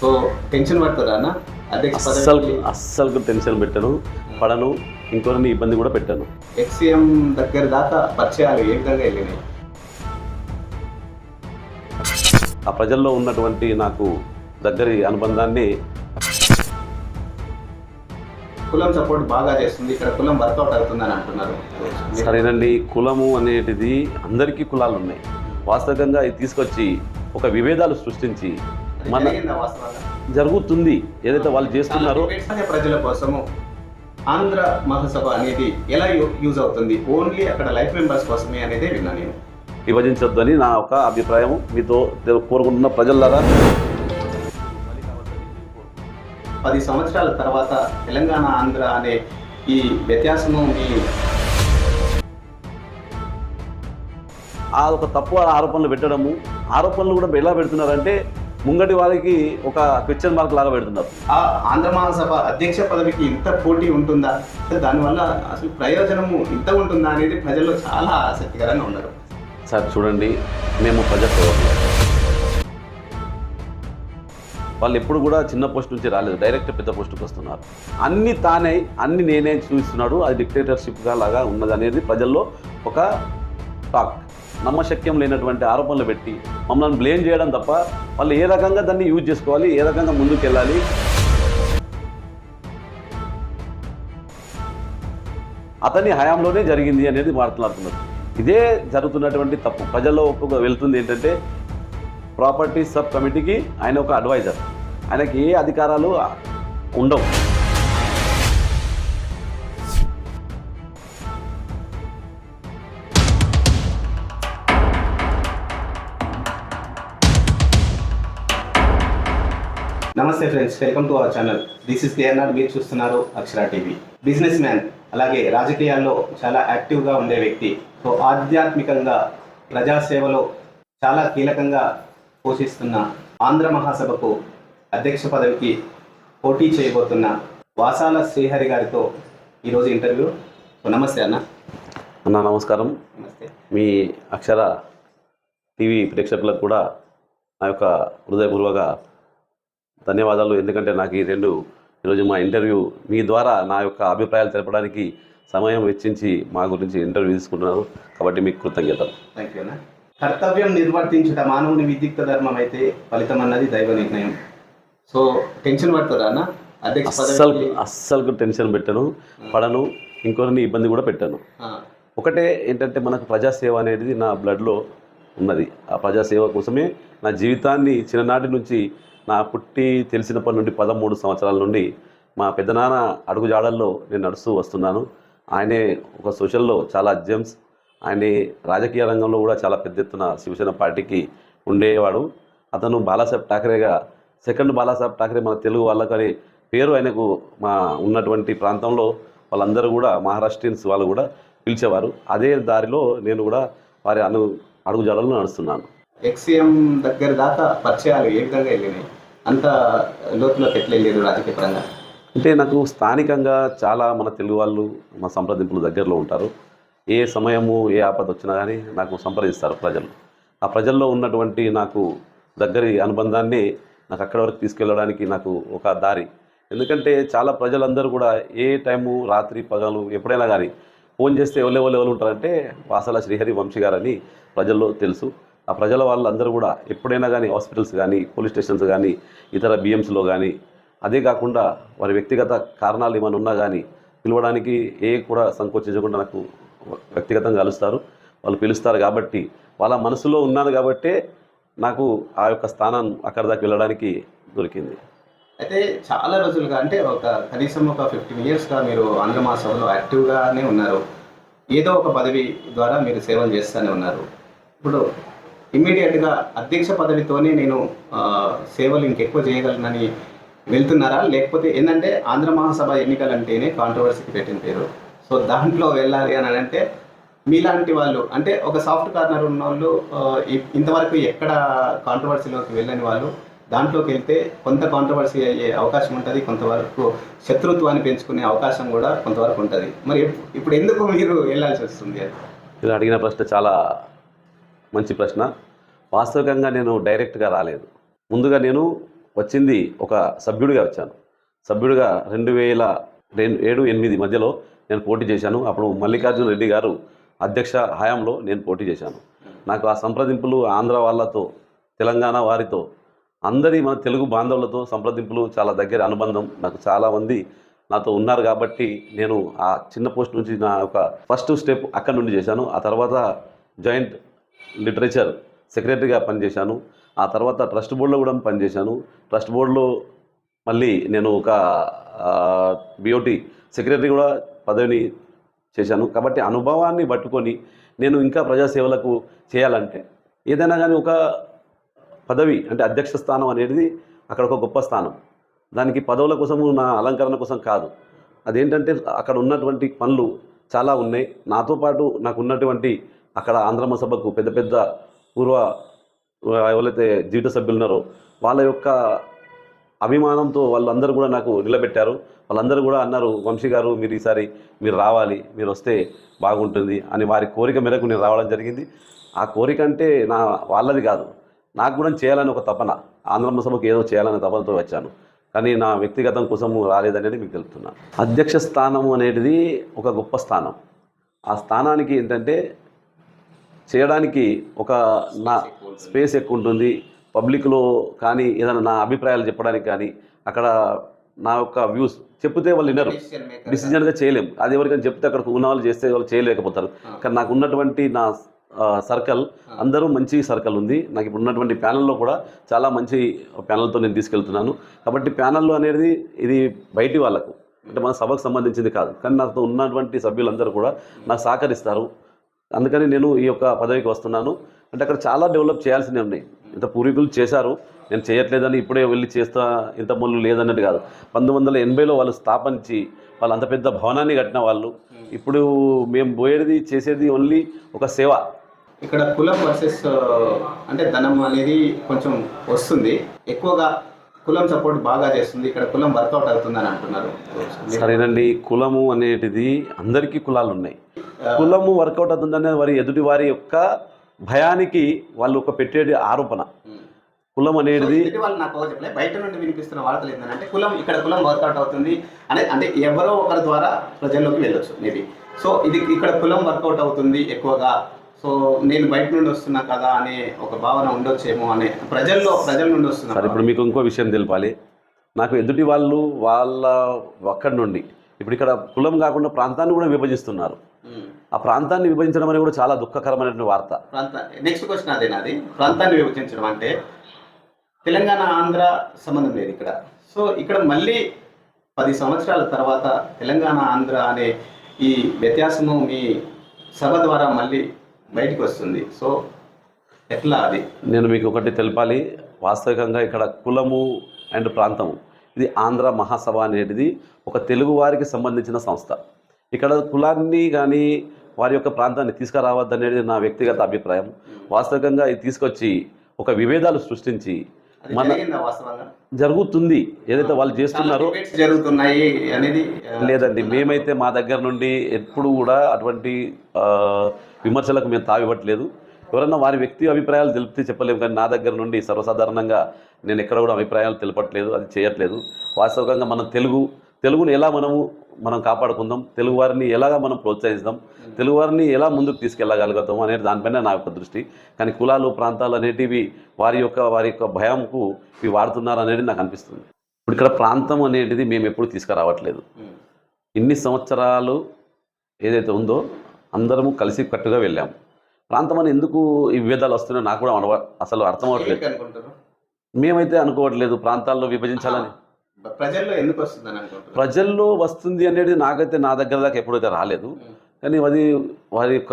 So tension పడుతుందా అన్న అధ్యక్ష పదవి? అస్సలు టెన్షన్ పెట్టను, పడను, ఇంకొన్ని ఇబ్బంది కూడా పెట్టాను. ఎక్స్సీఎం దగ్గర దాకా పరిచయాలు ఏ విధంగా వెళ్ళినాయి? ఆ ప్రజల్లో ఉన్నటువంటి నాకు దగ్గరి అనుబంధాన్ని. కులం సపోర్ట్ బాగా చేస్తుంది, ఇక్కడ కులం వర్కౌట్ అవుతుందని అంటున్నారు. సరేనండి, కులము అనేటిది అందరికీ కులాలు ఉన్నాయి. వాస్తవంగా ఇది తీసుకొచ్చి ఒక విభేదాలు సృష్టించి మన జరుగుతుంది ఏదైతే వాళ్ళు చేస్తున్నారో. ప్రజల కోసము ఆంధ్ర మహాసభ అనేది ఎలా యూజ్ అవుతుంది? ఓన్లీ అక్కడ లైఫ్ మెంబర్స్ కోసమే అనేది విన్నా నేను. విభజించొద్దని నా ఒక అభిప్రాయం. మీతో కోరుకుంటున్న ప్రజలారా, 10 సంవత్సరాల తర్వాత తెలంగాణ ఆంధ్ర అనే ఈ వ్యత్యాసము ఆ ఒక తప్పు ఆరోపణలు పెట్టడము, ఆరోపణలు కూడా ఎలా పెడుతున్నారంటే ముంగటి వారికి ఒక క్వశ్చన్ మార్క్ లాగా పెడుతున్నారు. ఆ ఆంధ్ర మహాసభ అధ్యక్ష పదవికి ఇంత పోటీ ఉంటుందా, దానివల్ల అసలు ప్రయోజనము ఇంత ఉంటుందా అనేది ప్రజల్లో చాలా ఆసక్తికరంగా ఉన్నారు. సార్ చూడండి, మేము ప్రజాసేవకులు. వాళ్ళు ఎప్పుడు కూడా చిన్న పోస్ట్ నుంచి రాలేదు, డైరెక్ట్ పెద్ద పోస్టుకి వస్తున్నారు. అన్ని తానే అన్ని నేనే చూపిస్తున్నాడు, అది డిక్టేటర్షిప్గా లాగా ఉన్నది అనేది ప్రజల్లో ఒక టాక్. నమ్మశక్యం లేనటువంటి ఆరోపణలు పెట్టి మమ్మల్ని బ్లేమ్ చేయడం తప్ప వాళ్ళు ఏ రకంగా దాన్ని యూజ్ చేసుకోవాలి, ఏ రకంగా ముందుకు వెళ్ళాలి, అతని హయాంలోనే జరిగింది అనేది మాట్లాడుతున్నారు. ఇదే జరుగుతున్నటువంటి తప్పు. ప్రజల్లో ఒక్కొక్క వెళ్తుంది ఏంటంటే ప్రాపర్టీ సబ్ కమిటీకి ఆయన ఒక అడ్వైజర్, ఆయనకి ఏ అధికారాలు ఉండవు. నమస్తే friends, welcome to our channel. This is KNR. మీరు చూస్తున్నారు అక్షర టీవీ. బిజినెస్ మ్యాన్, అలాగే రాజకీయాల్లో చాలా యాక్టివ్గా ఉండే వ్యక్తి. సో ఆధ్యాత్మికంగా ప్రజాసేవలో చాలా కీలకంగా పోషిస్తున్న ఆంధ్ర మహాసభకు అధ్యక్ష పదవికి పోటీ చేయబోతున్న వాసాల శ్రీహరి గారితో ఈరోజు ఇంటర్వ్యూ. సో నమస్తే అన్న. అన్న నమస్కారం. నమస్తే. మీ అక్షర టీవీ ప్రేక్షకులకు కూడా నా యొక్క హృదయపూర్వక ధన్యవాదాలు. ఎందుకంటే నాకు ఈరోజు మా ఇంటర్వ్యూ మీ ద్వారా నా యొక్క అభిప్రాయాలు తెలపడానికి సమయం వెచ్చించి మా గురించి ఇంటర్వ్యూ తీసుకుంటున్నారు, కాబట్టి మీకు కృతజ్ఞతలు. థ్యాంక్ యూ అన్న. కర్తవ్యం నిర్వర్తించుట మానవుని విద్యుక్త ధర్మం అయితే ఫలితం అన్నది దైవ నిర్ణయం. సో టెన్షన్ పడుతుందా అన్న అధ్యక్ష పదవి? అస్సలు టెన్షన్ పెట్టను, పడను, ఇంకొన్ని ఇబ్బంది కూడా పెట్టాను. ఒకటే ఏంటంటే మనకు ప్రజాసేవ అనేది నా బ్లడ్లో ఉన్నది. ఆ ప్రజాసేవ కోసమే నా జీవితాన్ని చిన్ననాటి నుంచి, నా పుట్టి తెలిసినప్పటి నుండి 13 సంవత్సరాల నుండి మా పెద్దనాన్న అడుగుజాడల్లో నేను నడుస్తూ వస్తున్నాను. ఆయనే ఒక సోషల్లో చాలా జెమ్స్, ఆయనే రాజకీయ రంగంలో కూడా చాలా పెద్ద ఎత్తున శివసేన పార్టీకి ఉండేవాడు. అతను బాలాసాహెబ్ ఠాకరేగా, సెకండ్ బాలాసాహెబ్ ఠాకరే మన తెలుగు వాళ్ళకని పేరు ఆయనకు మా ఉన్నటువంటి ప్రాంతంలో వాళ్ళందరూ కూడా మహారాష్ట్రియన్స్ వాళ్ళు కూడా పిలిచేవారు. అదే దారిలో నేను కూడా వారి అడుగుజాడల్లో నడుస్తున్నాను. ఎక్స్సీఎం దగ్గర దాకా పరిచయాలు ఏ విధంగా వెళ్ళినాయి? అంత లోతులోకి ఎట్లా వెళ్ళారు రాజకీయ పరంగా? అంటే నాకు స్థానికంగా చాలా మన తెలుగు వాళ్ళు మా సంప్రదింపులు దగ్గరలో ఉంటారు. ఏ సమయము ఏ ఆపద వచ్చినా కానీ నాకు సంప్రదిస్తారు ప్రజలు. ఆ ప్రజల్లో ఉన్నటువంటి నాకు దగ్గరి అనుబంధాన్ని నాకు అక్కడి వరకు తీసుకెళ్ళడానికి నాకు ఒక దారి. ఎందుకంటే చాలా ప్రజలందరూ కూడా ఏ టైము, రాత్రి పగలు ఎప్పుడైనా కానీ ఫోన్ చేస్తే ఎవరు ఉంటారంటే వాసాల శ్రీహరి వంశీ గారని ప్రజల్లో తెలుసు. ఆ ప్రజల వాళ్ళందరూ కూడా ఎప్పుడైనా కానీ హాస్పిటల్స్ కానీ, పోలీస్ స్టేషన్స్ కానీ, ఇతర బిఎంస్లో కానీ, అదే కాకుండా వారి వ్యక్తిగత కారణాలు ఏమైనా ఉన్నా కానీ పిలవడానికి కూడా సంకోచించకుండా నాకు వ్యక్తిగతంగా కలుస్తారు, వాళ్ళు పిలుస్తారు. కాబట్టి వాళ్ళ మనసులో ఉన్నాను కాబట్టే నాకు ఆ యొక్క స్థానం అక్కడి దాకా వెళ్ళడానికి దొరికింది. అయితే చాలా రోజులుగా, అంటే కనీసం ఒక 15 yearsగా మీరు ఆంధ్ర మహాసభలో యాక్టివ్గానే ఉన్నారు. ఏదో ఒక పదవి ద్వారా మీరు సేవలు చేస్తూనే ఉన్నారు. ఇప్పుడు ఇమ్మీడియట్గా అధ్యక్ష పదవితోనే నేను సేవలు ఇంకెక్కువ చేయగలనని వెళ్తున్నారా? లేకపోతే ఏంటంటే ఆంధ్ర మహాసభ ఎన్నికలంటేనే కాంట్రవర్సీకి పెట్టిన పేరు. సో దాంట్లో వెళ్ళాలి అని అంటే మీలాంటి వాళ్ళు, అంటే ఒక సాఫ్ట్ కార్నర్ ఉన్న వాళ్ళు, ఇంతవరకు ఎక్కడ కాంట్రవర్సీలోకి వెళ్ళని వాళ్ళు దాంట్లోకి వెళ్తే కొంత కాంట్రవర్సీ అయ్యే అవకాశం ఉంటుంది, కొంతవరకు శత్రుత్వాన్ని పెంచుకునే అవకాశం కూడా కొంతవరకు ఉంటుంది. మరి ఇప్పుడు ఎందుకు మీరు వెళ్ళాల్సి వస్తుంది? మీరు అడిగిన ప్రశ్న చాలా మంచి ప్రశ్న. వాస్తవికంగా నేను డైరెక్ట్గా రాలేదు. ముందుగా నేను వచ్చింది ఒక సభ్యుడిగా వచ్చాను. సభ్యుడిగా 2007-8 మధ్యలో నేను పోటీ చేశాను. అప్పుడు మల్లికార్జున రెడ్డి గారు అధ్యక్ష హయాంలో నేను పోటీ చేశాను. నాకు ఆ సంప్రదింపులు ఆంధ్ర వాళ్ళతో, తెలంగాణ వారితో, అందరి మన తెలుగు బాంధవులతో సంప్రదింపులు చాలా దగ్గర అనుబంధం. నాకు చాలామంది నాతో ఉన్నారు కాబట్టి నేను ఆ చిన్న పోస్ట్ నుంచి నా యొక్క ఫస్ట్ స్టెప్ అక్కడి నుండి చేశాను. ఆ తర్వాత జాయింట్ లిటరేచర్ సెక్రటరీగా పనిచేశాను. ఆ తర్వాత ట్రస్ట్ బోర్డులో కూడా పనిచేశాను. ట్రస్ట్ బోర్డులో మళ్ళీ నేను ఒక బిఓటి సెక్రటరీ కూడా పదవిని చేశాను. కాబట్టి అనుభవాన్ని పట్టుకొని నేను ఇంకా ప్రజాసేవలకు చేయాలంటే ఏదైనా కానీ ఒక పదవి అంటే అధ్యక్ష స్థానం అనేది అక్కడ ఒక గొప్ప స్థానం. దానికి పదవుల కోసము, నా అలంకరణ కోసం కాదు. అదేంటంటే అక్కడ ఉన్నటువంటి పనులు చాలా ఉన్నాయి. నాతో పాటు నాకు ఉన్నటువంటి అక్కడ ఆంధ్రమ సభకు పెద్ద పెద్ద పూర్వ ఎవరైతే జీవిత సభ్యులు ఉన్నారో వాళ్ళ యొక్క అభిమానంతో వాళ్ళందరూ కూడా నాకు నిలబెట్టారు. వాళ్ళందరూ కూడా అన్నారు, వంశీ గారు మీరు ఈసారి మీరు రావాలి, మీరు వస్తే బాగుంటుంది అని వారి కోరిక మేరకు నేను రావడం జరిగింది. ఆ కోరిక అంటే వాళ్ళది కాదు, నాకు కూడా చేయాలని ఒక తపన, ఆంధ్రమ సభకు ఏదో చేయాలనే తపనతో వచ్చాను. కానీ నా వ్యక్తిగతం కోసము రాలేదనేది మీకు తెలుపుతున్నాను. అధ్యక్ష స్థానం అనేది ఒక గొప్ప స్థానం. ఆ స్థానానికి ఏంటంటే చేయడానికి ఒక నా స్పేస్ ఎక్కువ ఉంటుంది. పబ్లిక్లో కానీ ఏదైనా నా అభిప్రాయాలు చెప్పడానికి కానీ అక్కడ నా యొక్క వ్యూస్ చెప్తే వాళ్ళు వినరు, డిసిజన్గా చేయలేము. అది ఎవరికైనా చెప్తే అక్కడ ఉన్న వాళ్ళు చేస్తే వాళ్ళు చేయలేకపోతారు. కానీ నాకు ఉన్నటువంటి నా సర్కిల్ అందరూ మంచి సర్కిల్ ఉంది. నాకు ఇప్పుడు ఉన్నటువంటి ప్యానెల్లో కూడా చాలా మంచి ప్యానెల్తో నేను తీసుకెళ్తున్నాను. కాబట్టి ప్యానెల్లో అనేది ఇది బయటి వాళ్ళకు అంటే మన సభకు సంబంధించింది కాదు. కానీ నాతో ఉన్నటువంటి సభ్యులందరూ కూడా నాకు సహకరిస్తారు. అందుకని నేను ఈ యొక్క పదవికి వస్తున్నాను. అంటే అక్కడ చాలా డెవలప్ చేయాల్సినవి ఉన్నాయి. ఇంత పూర్వీకులు చేశారు, నేను చేయట్లేదని ఇప్పుడే వెళ్ళి చేస్తా ఇంత మొదలు లేదన్నట్టు కాదు. 1980లో వాళ్ళు స్థాపించి వాళ్ళు అంత పెద్ద భవనాన్ని కట్టిన వాళ్ళు. ఇప్పుడు మేము పోయేది చేసేది ఓన్లీ ఒక సేవ. ఇక్కడ కులం వర్సెస్ అంటే ధనం అనేది కొంచెం వస్తుంది, ఎక్కువగా కులం సపోర్ట్ బాగా చేస్తుంది, ఇక్కడ కులం వర్కౌట్ అవుతుందని అంటున్నారు. సరేనండి, కులము అనేటిది అందరికీ కులాలు ఉన్నాయి. కులము వర్కౌట్ అవుతుందనే వారి ఎదుటి వారి యొక్క భయానికి వాళ్ళు ఒక పెట్టేది ఆరోపణ. కులం అనేది వాళ్ళు నాకు చెప్పలే, బయట నుండి వినిపిస్తున్న వార్తలు ఏంటంటే కులం ఇక్కడ కులం వర్కౌట్ అవుతుంది అంటే ఎవరో ఒకరి ద్వారా ప్రజల్లోకి వెళ్ళొచ్చు మేబీ. సో ఇది ఇక్కడ కులం వర్కౌట్ అవుతుంది ఎక్కువగా, సో నేను బయట నుండి వస్తున్నా కదా అనే ఒక భావన ఉండొచ్చేమో అనే ప్రజల నుండి వస్తున్నా. సరే, ఇప్పుడు మీకు ఇంకో విషయం తెలపాలి. నాకు ఎదుటి వాళ్ళు వాళ్ళ అక్కడి నుండి ఇప్పుడు ఇక్కడ కులం కాకుండా ప్రాంతాన్ని కూడా విభజిస్తున్నారు. ఆ ప్రాంతాన్ని విభజించడం అనేది కూడా చాలా దుఃఖకరమైనటువంటి వార్త. నెక్స్ట్ క్వశ్చన్ అదేనాది, ప్రాంతాన్ని విభజించడం అంటే తెలంగాణ ఆంధ్ర సంబంధం లేదు ఇక్కడ. సో ఇక్కడ మళ్ళీ 10 సంవత్సరాల తర్వాత తెలంగాణ ఆంధ్ర అనే ఈ వ్యత్యాసము మీ సభ ద్వారా మళ్ళీ బయటికి వస్తుంది. సో ఎట్లా అది? నేను మీకు ఒకటి తెలపాలి. వాస్తవికంగా ఇక్కడ కులము అండ్ ప్రాంతము ఇది ఆంధ్ర మహాసభ అనేది ఒక తెలుగు వారికి సంబంధించిన సంస్థ. ఇక్కడ కులాన్ని కానీ వారి యొక్క ప్రాంతాన్ని తీసుకురావద్దనేది నా వ్యక్తిగత అభిప్రాయం. వాస్తవికంగా ఇది తీసుకొచ్చి ఒక విభేదాలు సృష్టించి జరుగుతుంది ఏదైతే వాళ్ళు చేస్తున్నారో జరుగుతున్నాయి అనేది లేదండి. మేమైతే మా దగ్గర నుండి ఎప్పుడు కూడా అటువంటి విమర్శలకు మేము తావివ్వట్లేదు. ఎవరన్నా వారి వ్యక్తి అభిప్రాయాలు తెలిపితే చెప్పలేము, కానీ నా దగ్గర నుండి సర్వసాధారణంగా నేను ఎక్కడ కూడా అభిప్రాయాలు తెలపట్లేదు, అది చేయట్లేదు. వాస్తవికంగా మనం తెలుగుని ఎలా మనం కాపాడుకుందాం, తెలుగు వారిని ఎలాగా మనం ప్రోత్సహిస్తాం, తెలుగు వారిని ఎలా ముందుకు తీసుకెళ్ళగలుగుతాం అనేది దానిపైన నా యొక్క దృష్టి. కానీ కులాలు ప్రాంతాలు అనేటివి వారి యొక్క భయంకు ఇవి వాడుతున్నారు అనేది నాకు అనిపిస్తుంది. ఇప్పుడు ఇక్కడ ప్రాంతం అనేది మేము ఎప్పుడు తీసుకురావట్లేదు. ఇన్ని సంవత్సరాలు ఏదైతే ఉందో అందరము కలిసి కట్టుగా వెళ్ళాము. ప్రాంతం అని ఎందుకు ఈ విభేదాలు వస్తున్నాయో నాకు కూడా అసలు అర్థం అవ్వట్లేదు. మేమైతే అనుకోవట్లేదు ప్రాంతాల్లో విభజించాలని. ప్రజల్లో ఎందుకు వస్తుందని అనుకుంటున్నారు? ప్రజల్లో వస్తుంది అనేది నాకైతే నా దగ్గర దాకా ఎప్పుడైతే రాలేదు. కానీ అది వారి యొక్క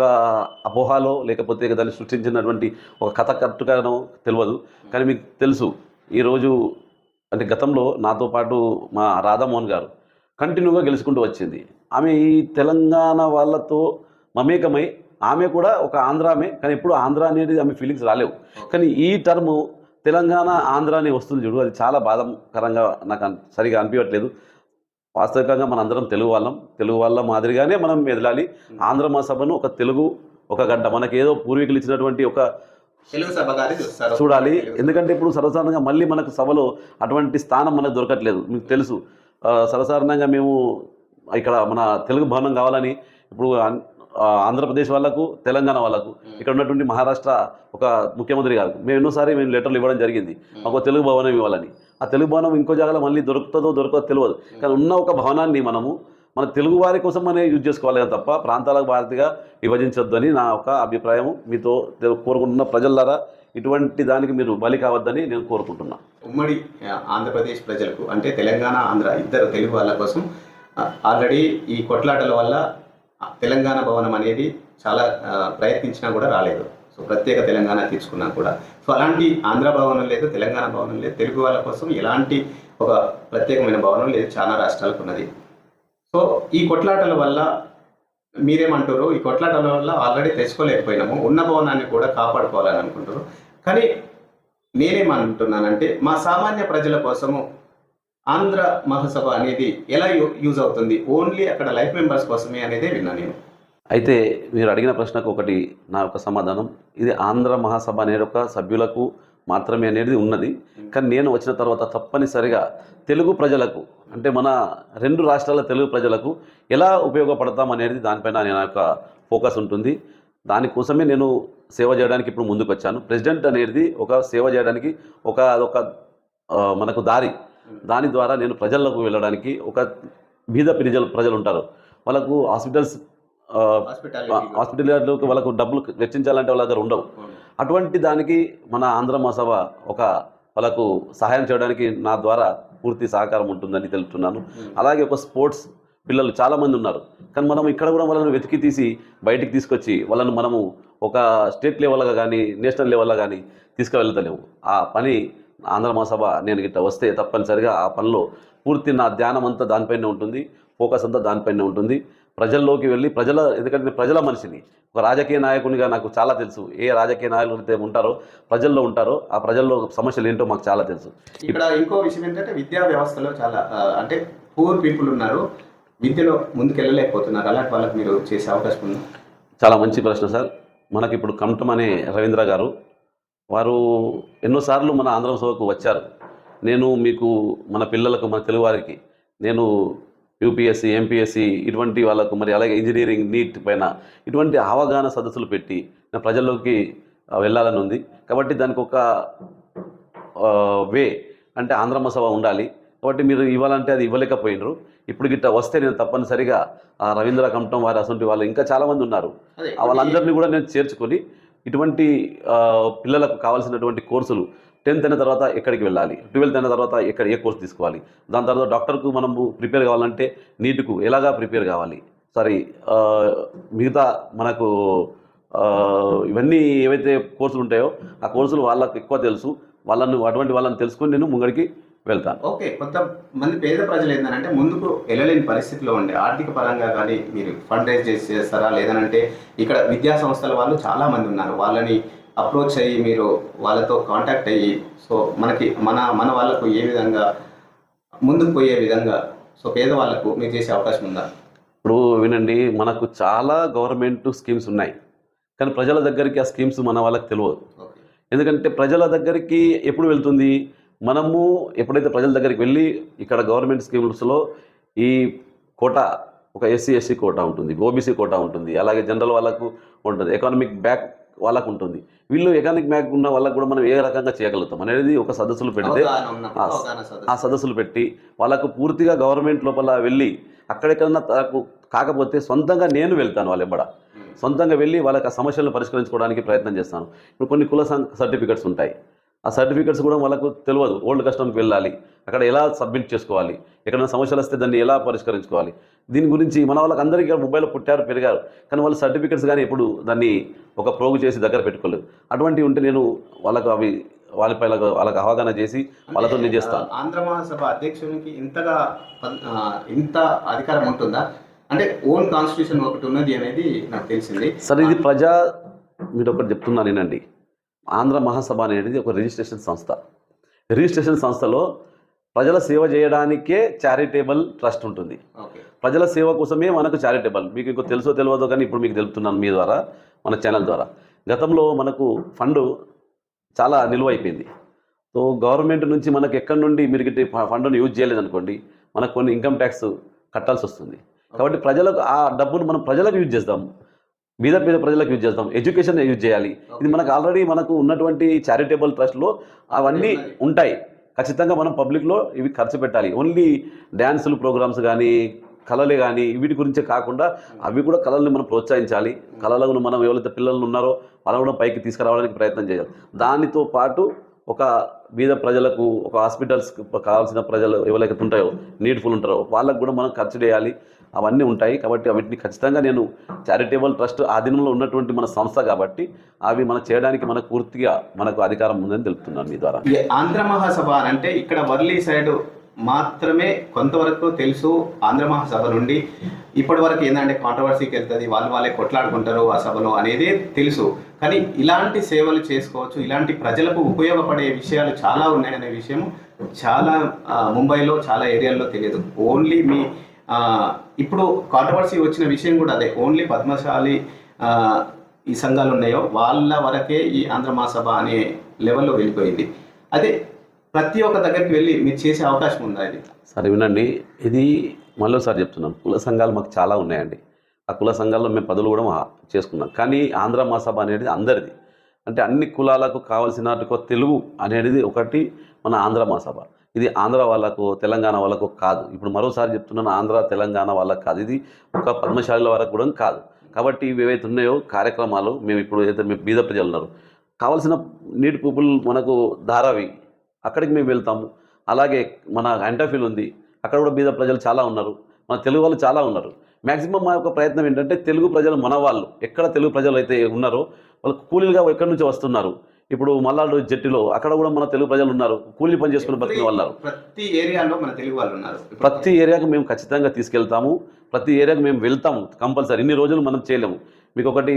అపోహలో లేకపోతే దాన్ని సృష్టించినటువంటి ఒక కథ కట్టుగానో తెలియదు. కానీ మీకు తెలుసు, ఈరోజు అంటే గతంలో నాతో పాటు మా రాధామోహన్ గారు కంటిన్యూగా గెలుచుకుంటూ వచ్చింది. ఆమె ఈ తెలంగాణ వాళ్ళతో మమేకమై ఆమె కూడా ఒక ఆంధ్రామే, కానీ ఇప్పుడు ఆంధ్ర అనేది ఆమె ఫీలింగ్స్ రాలేవు. కానీ ఈ టర్ము తెలంగాణ ఆంధ్ర అని వస్తుంది చూడు, అది చాలా బాధాకరంగా నాకు సరిగా అనిపించట్లేదు. వాస్తవికంగా మన అందరం తెలుగు వాళ్ళ మాదిరిగానే మనం ఎదలాలి. ఆంధ్ర మహాసభను ఒక తెలుగు ఒక గంట మనకేదో పూర్వీకులు ఇచ్చినటువంటి ఒక తెలుగు సభ గారి చూస్తారు. చూడాలి. ఎందుకంటే ఇప్పుడు సర్వసాధారణంగా మళ్ళీ మనకు సభలో అటువంటి స్థానం మనకు దొరకట్లేదు. మీకు తెలుసు సర్వసాధారణంగా మేము ఇక్కడ మన తెలుగు భవనం కావాలని ఇప్పుడు ఆంధ్రప్రదేశ్ వాళ్ళకు, తెలంగాణ వాళ్ళకు, ఇక్కడ ఉన్నటువంటి మహారాష్ట్ర ఒక ముఖ్యమంత్రి గారు మేము ఎన్నోసారి లెటర్లు ఇవ్వడం జరిగింది మాకు తెలుగు భవనం ఇవ్వాలని. ఆ తెలుగు భవనం ఇంకో జాగాలో మళ్ళీ దొరుకుతుందో దొరకదో తెలియదు. కానీ ఉన్న ఒక భవనాన్ని మనము మన తెలుగు వారి కోసం మనం యూజ్ చేసుకోవాలి తప్ప ప్రాంతాలకు భారతిగా విభజించొద్దని నా ఒక అభిప్రాయం. మీతో కోరుకుంటున్న ప్రజలారా ఇటువంటి దానికి మీరు బలి కావద్దని నేను కోరుకుంటున్నా. ఉమ్మడి ఆంధ్రప్రదేశ్ ప్రజలకు అంటే తెలంగాణ, ఆంధ్ర ఇద్దరు తెలుగు వాళ్ళ కోసం ఆల్రెడీ ఈ కొట్లాటల వల్ల తెలంగాణ భవనం అనేది చాలా ప్రయత్నించినా కూడా రాలేదు. సో ప్రత్యేక తెలంగాణ తీసుకున్నా కూడా సో అలాంటి ఆంధ్ర భవనం లేదు, తెలంగాణ భవనం లేదు. తెలుగు వాళ్ళ కోసం ఎలాంటి ఒక ప్రత్యేకమైన భవనం లేదు, చాలా రాష్ట్రాలకు ఉన్నది. సో ఈ కొట్లాటల వల్ల మీరేమంటారు? ఈ కొట్లాటల వల్ల ఆల్రెడీ తెచ్చుకోలేకపోయినాము, ఉన్న భవనాన్ని కూడా కాపాడుకోవాలని అనుకుంటారు. కానీ నేనేమంటున్నానంటే మా సామాన్య ప్రజల కోసము ఆంధ్ర మహాసభ అనేది ఎలా యూజ్ అవుతుంది? ఓన్లీ అక్కడ లైఫ్ మెంబర్స్ కోసమే అనేదే విన్నా నేను. అయితే మీరు అడిగిన ప్రశ్నకు ఒకటి నా యొక్క సమాధానం, ఇది ఆంధ్ర మహాసభ అనేది ఒక సభ్యులకు మాత్రమే అనేది ఉన్నది. కానీ నేను వచ్చిన తర్వాత తప్పనిసరిగా తెలుగు ప్రజలకు అంటే మన 2 రాష్ట్రాల తెలుగు ప్రజలకు ఎలా ఉపయోగపడతాం అనేది దానిపైన నేను యొక్క ఫోకస్ ఉంటుంది. దానికోసమే నేను సేవ చేయడానికి ఇప్పుడు ముందుకు వచ్చాను. ప్రెసిడెంట్ అనేది ఒక సేవ చేయడానికి అదొక మనకు దాని ద్వారా నేను ప్రజలకు వెళ్ళడానికి ఒక బీద ప్రజలు ఉంటారు, వాళ్ళకు హాస్పిటల్కి వాళ్ళకు డబ్బులు వెచ్చించాలంటే వాళ్ళ దగ్గర ఉండవు. అటువంటి దానికి మన ఆంధ్ర మహాసభ వాళ్ళకు సహాయం చేయడానికి నా ద్వారా పూర్తి సహకారం ఉంటుందని తెలుపుతున్నాను. అలాగే ఒక స్పోర్ట్స్ పిల్లలు చాలామంది ఉన్నారు, కానీ మనం ఇక్కడ కూడా వాళ్ళని వెతికి తీసి బయటికి తీసుకొచ్చి వాళ్ళను మనము ఒక స్టేట్ లెవెల్గా కానీ నేషనల్ లెవెల్గా కానీ తీసుకువెళ్తలేము. ఆ పని ఆంధ్ర మహాసభ నేను గిట్ట వస్తే తప్పనిసరిగా ఆ పనిలో పూర్తి నా ధ్యానం అంతా దానిపైనే ఉంటుంది, ఫోకస్ అంతా దానిపైనే ఉంటుంది. ప్రజల్లోకి వెళ్ళి ఎందుకంటే ప్రజల మనిషిని, ఒక రాజకీయ నాయకునిగా నాకు చాలా తెలుసు. ఏ రాజకీయ నాయకులు అయితే ఉంటారో ప్రజల్లో ఉంటారో ఆ ప్రజల్లో సమస్యలు ఏంటో మాకు చాలా తెలుసు. ఇక్కడ ఇంకో విషయం ఏంటంటే విద్యా వ్యవస్థలో చాలా అంటే పూర్ పీపుల్ ఉన్నారు, విద్యలో ముందుకెళ్ళలేకపోతున్నారు. అలాంటి వాళ్ళకి మీరు చేసే అవకాశం ఉంది? చాలా మంచి ప్రశ్న సార్. మనకి ఇప్పుడు కమటం అనే రవీంద్ర గారు వారు ఎన్నోసార్లు మన ఆంధ్ర సభకు వచ్చారు. నేను మీకు మన పిల్లలకు, మన తెలుగు వారికి నేను యూపీఎస్సీ, ఎంపీఎస్సీ ఇటువంటి వాళ్ళకు, మరి అలాగే ఇంజనీరింగ్, నీట్ పైన ఇటువంటి అవగాహన సదస్సులు పెట్టి నా ప్రజల్లోకి వెళ్ళాలని ఉంది. కాబట్టి దానికి ఒక వే అంటే ఆంధ్ర మహాసభ ఉండాలి. కాబట్టి మీరు ఇవ్వాలంటే అది ఇవ్వలేకపోయినరు. ఇప్పుడు గిట్ట వస్తే నేను తప్పనిసరిగా రవీంద్ర కమటం వారి అసంటి వాళ్ళు ఇంకా చాలామంది ఉన్నారు, వాళ్ళందరినీ కూడా నేను చేర్చుకొని ఇటువంటి పిల్లలకు కావాల్సినటువంటి కోర్సులు 10th అయిన తర్వాత ఎక్కడికి వెళ్ళాలి, 12th అయిన తర్వాత ఏ కోర్సు తీసుకోవాలి, దాని తర్వాత డాక్టర్కు మనము ప్రిపేర్ కావాలంటే నీట్కు ఎలాగా ప్రిపేర్ కావాలి, మిగతా మనకు ఇవన్నీ ఏవైతే కోర్సులు ఉంటాయో ఆ కోర్సులు వాళ్ళకు ఎక్కువ తెలుసు. అటువంటి వాళ్ళని తెలుసుకొని నేను ముంగడికి వెళ్తాను. ఓకే, కొంతమంది పేద ప్రజలు ఏంటంటే ముందుకు వెళ్ళలేని పరిస్థితిలో ఉండే ఆర్థిక పరంగా కానీ మీరు ఫండ్ రైజ్ చేస్తారా? లేదనంటే ఇక్కడ విద్యా సంస్థల వాళ్ళు చాలామంది ఉన్నారు, వాళ్ళని అప్రోచ్ అయ్యి మీరు వాళ్ళతో కాంటాక్ట్ అయ్యి సో మన వాళ్ళకు ఏ విధంగా ముందుకు పోయే విధంగా సో పేదవాళ్ళకు మీరు చేసే అవకాశం ఉందా? ఇప్పుడు వినండి, మనకు చాలా గవర్నమెంట్ స్కీమ్స్ ఉన్నాయి, కానీ ప్రజల దగ్గరికి ఆ స్కీమ్స్ మన వాళ్ళకి తెలియదు. ఎందుకంటే ప్రజల దగ్గరికి ఎప్పుడు వెళ్తుంది? మనము ఎప్పుడైతే ప్రజల దగ్గరికి వెళ్ళి ఇక్కడ గవర్నమెంట్ స్కీమ్స్లో ఈ కోటా ఒక SC/ST కోటా ఉంటుంది, OBC కోటా ఉంటుంది, అలాగే జనరల్ వాళ్ళకు ఉంటుంది, ఎకనామిక్ బ్యాక్ వాళ్ళకు ఉంటుంది. వీళ్ళు ఎకనామిక్ బ్యాక్ ఉన్న వాళ్ళకు కూడా మనం ఏ రకంగా చేయగలుగుతాం అనేది ఒక సదస్సులు పెడితే ఆ సదస్సులు పెట్టి వాళ్ళకు పూర్తిగా గవర్నమెంట్ లోపల వెళ్ళి అక్కడెక్కడన్నా కాకపోతే సొంతంగా నేను వెళ్తాను, వాళ్ళ ఎంబడ సొంతంగా వెళ్ళి వాళ్ళకి ఆ సమస్యలను పరిష్కరించుకోవడానికి ప్రయత్నం చేస్తాను. ఇప్పుడు కొన్ని కుల సర్టిఫికెట్స్ ఉంటాయి, ఆ సర్టిఫికెట్స్ కూడా వాళ్ళకు తెలియదు. ఓల్డ్ కస్టమ్కి వెళ్ళాలి, అక్కడ ఎలా సబ్మిట్ చేసుకోవాలి, ఎక్కడైనా సమస్యలు వస్తే దాన్ని ఎలా పరిష్కరించుకోవాలి, దీని గురించి మన వాళ్ళకి అందరికీ మొబైల్లో పుట్టారు పెరిగారు, కానీ వాళ్ళు సర్టిఫికెట్స్ కానీ ఎప్పుడు దాన్ని ఒక ప్రోగు చేసి దగ్గర పెట్టుకోలేదు. అటువంటివి ఉంటే నేను వాళ్ళపై వాళ్ళకి అవగాహన చేసి వాళ్ళతో నేను చేస్తాను. ఆంధ్ర మహాసభ అధ్యక్షునికి ఇంత అధికారం ఉంటుందా? అంటే ఓన్ కాన్స్టిట్యూషన్ ఒకటి ఉన్నది అనేది నాకు తెలిసింది సార్. ఇది మీరు ఒకటి చెప్తున్నాను నేనండి, ఆంధ్ర మహాసభ అనేది ఒక రిజిస్ట్రేషన్ సంస్థ. రిజిస్ట్రేషన్ సంస్థలో ప్రజల సేవ చేయడానికే చారిటబుల్ ట్రస్ట్ ఉంటుంది. ప్రజల సేవ కోసమే మనకు చారిటబుల్, మీకు ఇంకో తెలుసో తెలియదో కానీ ఇప్పుడు మీకు తెలుపుతున్నాను మీ ద్వారా, మన ఛానల్ ద్వారా. గతంలో మనకు ఫండ్ చాలా నిలువ అయిపోయింది. సో గవర్నమెంట్ నుంచి మనకు ఎక్కడి నుండి మీరు ఫండ్ను యూజ్ చేయలేదనుకోండి, మనకు కొన్ని ఇన్కమ్ ట్యాక్స్ కట్టాల్సి వస్తుంది. కాబట్టి ప్రజలకు ఆ డబ్బును మనం ప్రజలకు యూజ్ చేద్దాం, బీద పేద ప్రజలకు యూజ్ చేద్దాం, ఎడ్యుకేషన్ యూజ్ చేయాలి. ఇది మనకు ఆల్రెడీ మనకు ఉన్నటువంటి చారిటబుల్ ట్రస్ట్లో అవన్నీ ఉంటాయి. ఖచ్చితంగా మనం పబ్లిక్లో ఇవి ఖర్చు పెట్టాలి. ఓన్లీ డ్యాన్సులు ప్రోగ్రామ్స్ కానీ, కళలే కానీ వీటి గురించే కాకుండా అవి కూడా కళల్ని మనం ప్రోత్సహించాలి. కళలను మనం ఎవరైతే పిల్లలు ఉన్నారో వాళ్ళని కూడా పైకి తీసుకురావడానికి ప్రయత్నం చేయాలి. దానితో పాటు ఒక బీద ప్రజలకు, ఒక హాస్పిటల్స్కి కావాల్సిన ప్రజలు ఎవరైతే ఉంటాయో, నీడ్ఫుల్ ఉంటారో వాళ్ళకు కూడా మనం ఖర్చు చేయాలి. అవన్నీ ఉంటాయి. కాబట్టి వీటిని ఖచ్చితంగా నేను చారిటబుల్ ట్రస్ట్ ఆధీనంలో ఉన్నటువంటి మన సంస్థ కాబట్టి అవి మనం చేయడానికి మనకు పూర్తిగా మనకు అధికారం ఉందని తెలుపుతున్నాను మీ ద్వారా. ఈ ఆంధ్ర మహాసభ అంటే ఇక్కడ వర్లీ సైడ్ మాత్రమే కొంతవరకు తెలుసు. ఆంధ్ర మహాసభ నుండి ఇప్పటి వరకు ఏంటంటే కాంట్రవర్సీకి వెళ్తుంది, వాళ్ళే కొట్లాడుకుంటారు ఆ సభలో అనేది తెలుసు. కానీ ఇలాంటి సేవలు చేసుకోవచ్చు, ఇలాంటి ప్రజలకు ఉపయోగపడే విషయాలు చాలా ఉన్నాయనే విషయం చాలా ముంబైలో చాలా ఏరియాల్లో తెలియదు. ఓన్లీ మీ ఇప్పుడు కాంట్రవర్సీ వచ్చిన విషయం కూడా అదే, ఓన్లీ పద్మశాలి ఈ సంఘాలు ఉన్నాయో వాళ్ళ వరకే ఈ ఆంధ్ర మహాసభ అనే లెవెల్లో వెళ్ళిపోయింది. అదే ప్రతి ఒక్క దగ్గరికి వెళ్ళి మీరు చేసే అవకాశం ఉందా? ఇది సరే వినండి, ఇది మళ్ళీసారి చెప్తున్నాను, కుల సంఘాలు మాకు చాలా ఉన్నాయండి. ఆ కుల సంఘాల్లో మేము పదవులు కూడా చేసుకున్నాం. కానీ ఆంధ్ర మహాసభ అనేది అందరిది, అంటే అన్ని కులాలకు కావాల్సిన తెలుగు అనేది ఒకటి మన ఆంధ్ర మహాసభ. ఇది ఆంధ్ర వాళ్ళకు, తెలంగాణ వాళ్ళకు కాదు. ఇప్పుడు మరోసారి చెప్తున్నాను, ఆంధ్ర తెలంగాణ వాళ్ళకు కాదు, ఇది ఒక పద్మశాలిల వరకు కూడా కాదు. కాబట్టి ఇవి ఏవైతే ఉన్నాయో కార్యక్రమాలు మేము ఇప్పుడు ఏదైతే మేము బీద ప్రజలు ఉన్నారు, కావాల్సిన నీడ్ పీపుల్ మనకు ధారావి అక్కడికి మేము వెళ్తాము. అలాగే మన ఎంటఫీల్ ఉంది, అక్కడ కూడా బీద ప్రజలు చాలా ఉన్నారు, మన తెలుగు వాళ్ళు చాలా ఉన్నారు. మ్యాక్సిమం మా యొక్క ప్రయత్నం ఏంటంటే తెలుగు ప్రజలు మన వాళ్ళు ఎక్కడ తెలుగు ప్రజలు అయితే ఉన్నారో వాళ్ళు కూలీలుగా ఎక్కడి నుంచి వస్తున్నారు. ఇప్పుడు మల్లాడు జట్టిలో అక్కడ కూడా మన తెలుగు ప్రజలు ఉన్నారు, కూలీ పని చేసుకుని బతికిన వాళ్ళు. ప్రతి ఏరియాలో మన తెలుగు వాళ్ళు ఉన్నారు. ప్రతి ఏరియాకు మేము ఖచ్చితంగా తీసుకెళ్తాము, ప్రతి ఏరియాకు మేము వెళ్తాము కంపల్సరీ. ఇన్ని రోజులు మనం చేయలేము. మీకు ఒకటి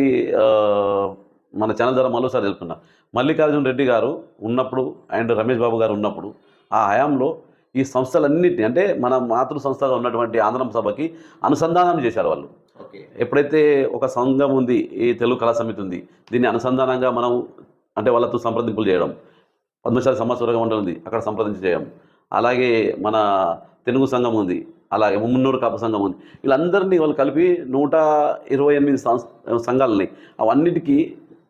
మన ఛానల్ ద్వారా మరోసారి తెలుపుతున్నా, మల్లికార్జున రెడ్డి గారు ఉన్నప్పుడు అండ్ రమేష్ బాబు గారు ఉన్నప్పుడు ఆ హయాంలో ఈ సంస్థలన్నింటినీ, అంటే మన మాతృ సంస్థగా ఉన్నటువంటి ఆంధ్ర సభకి అనుసంధానం చేశారు వాళ్ళు. ఎప్పుడైతే ఒక సంఘం ఉంది, ఈ తెలుగు కళా సమితి ఉంది, దీన్ని అనుసంధానంగా మనం అంటే వాళ్ళతో సంప్రదింపులు చేయడం, పద్మశాలి సమాజ మండలి ఉంది అక్కడ సంప్రదించి చేయడం, అలాగే మన తెలుగు సంఘం ఉంది, అలాగే మున్నూరు కాపు సంఘం ఉంది, వీళ్ళందరినీ వాళ్ళు కలిపి 128 సంఘాలని అవన్నిటికీ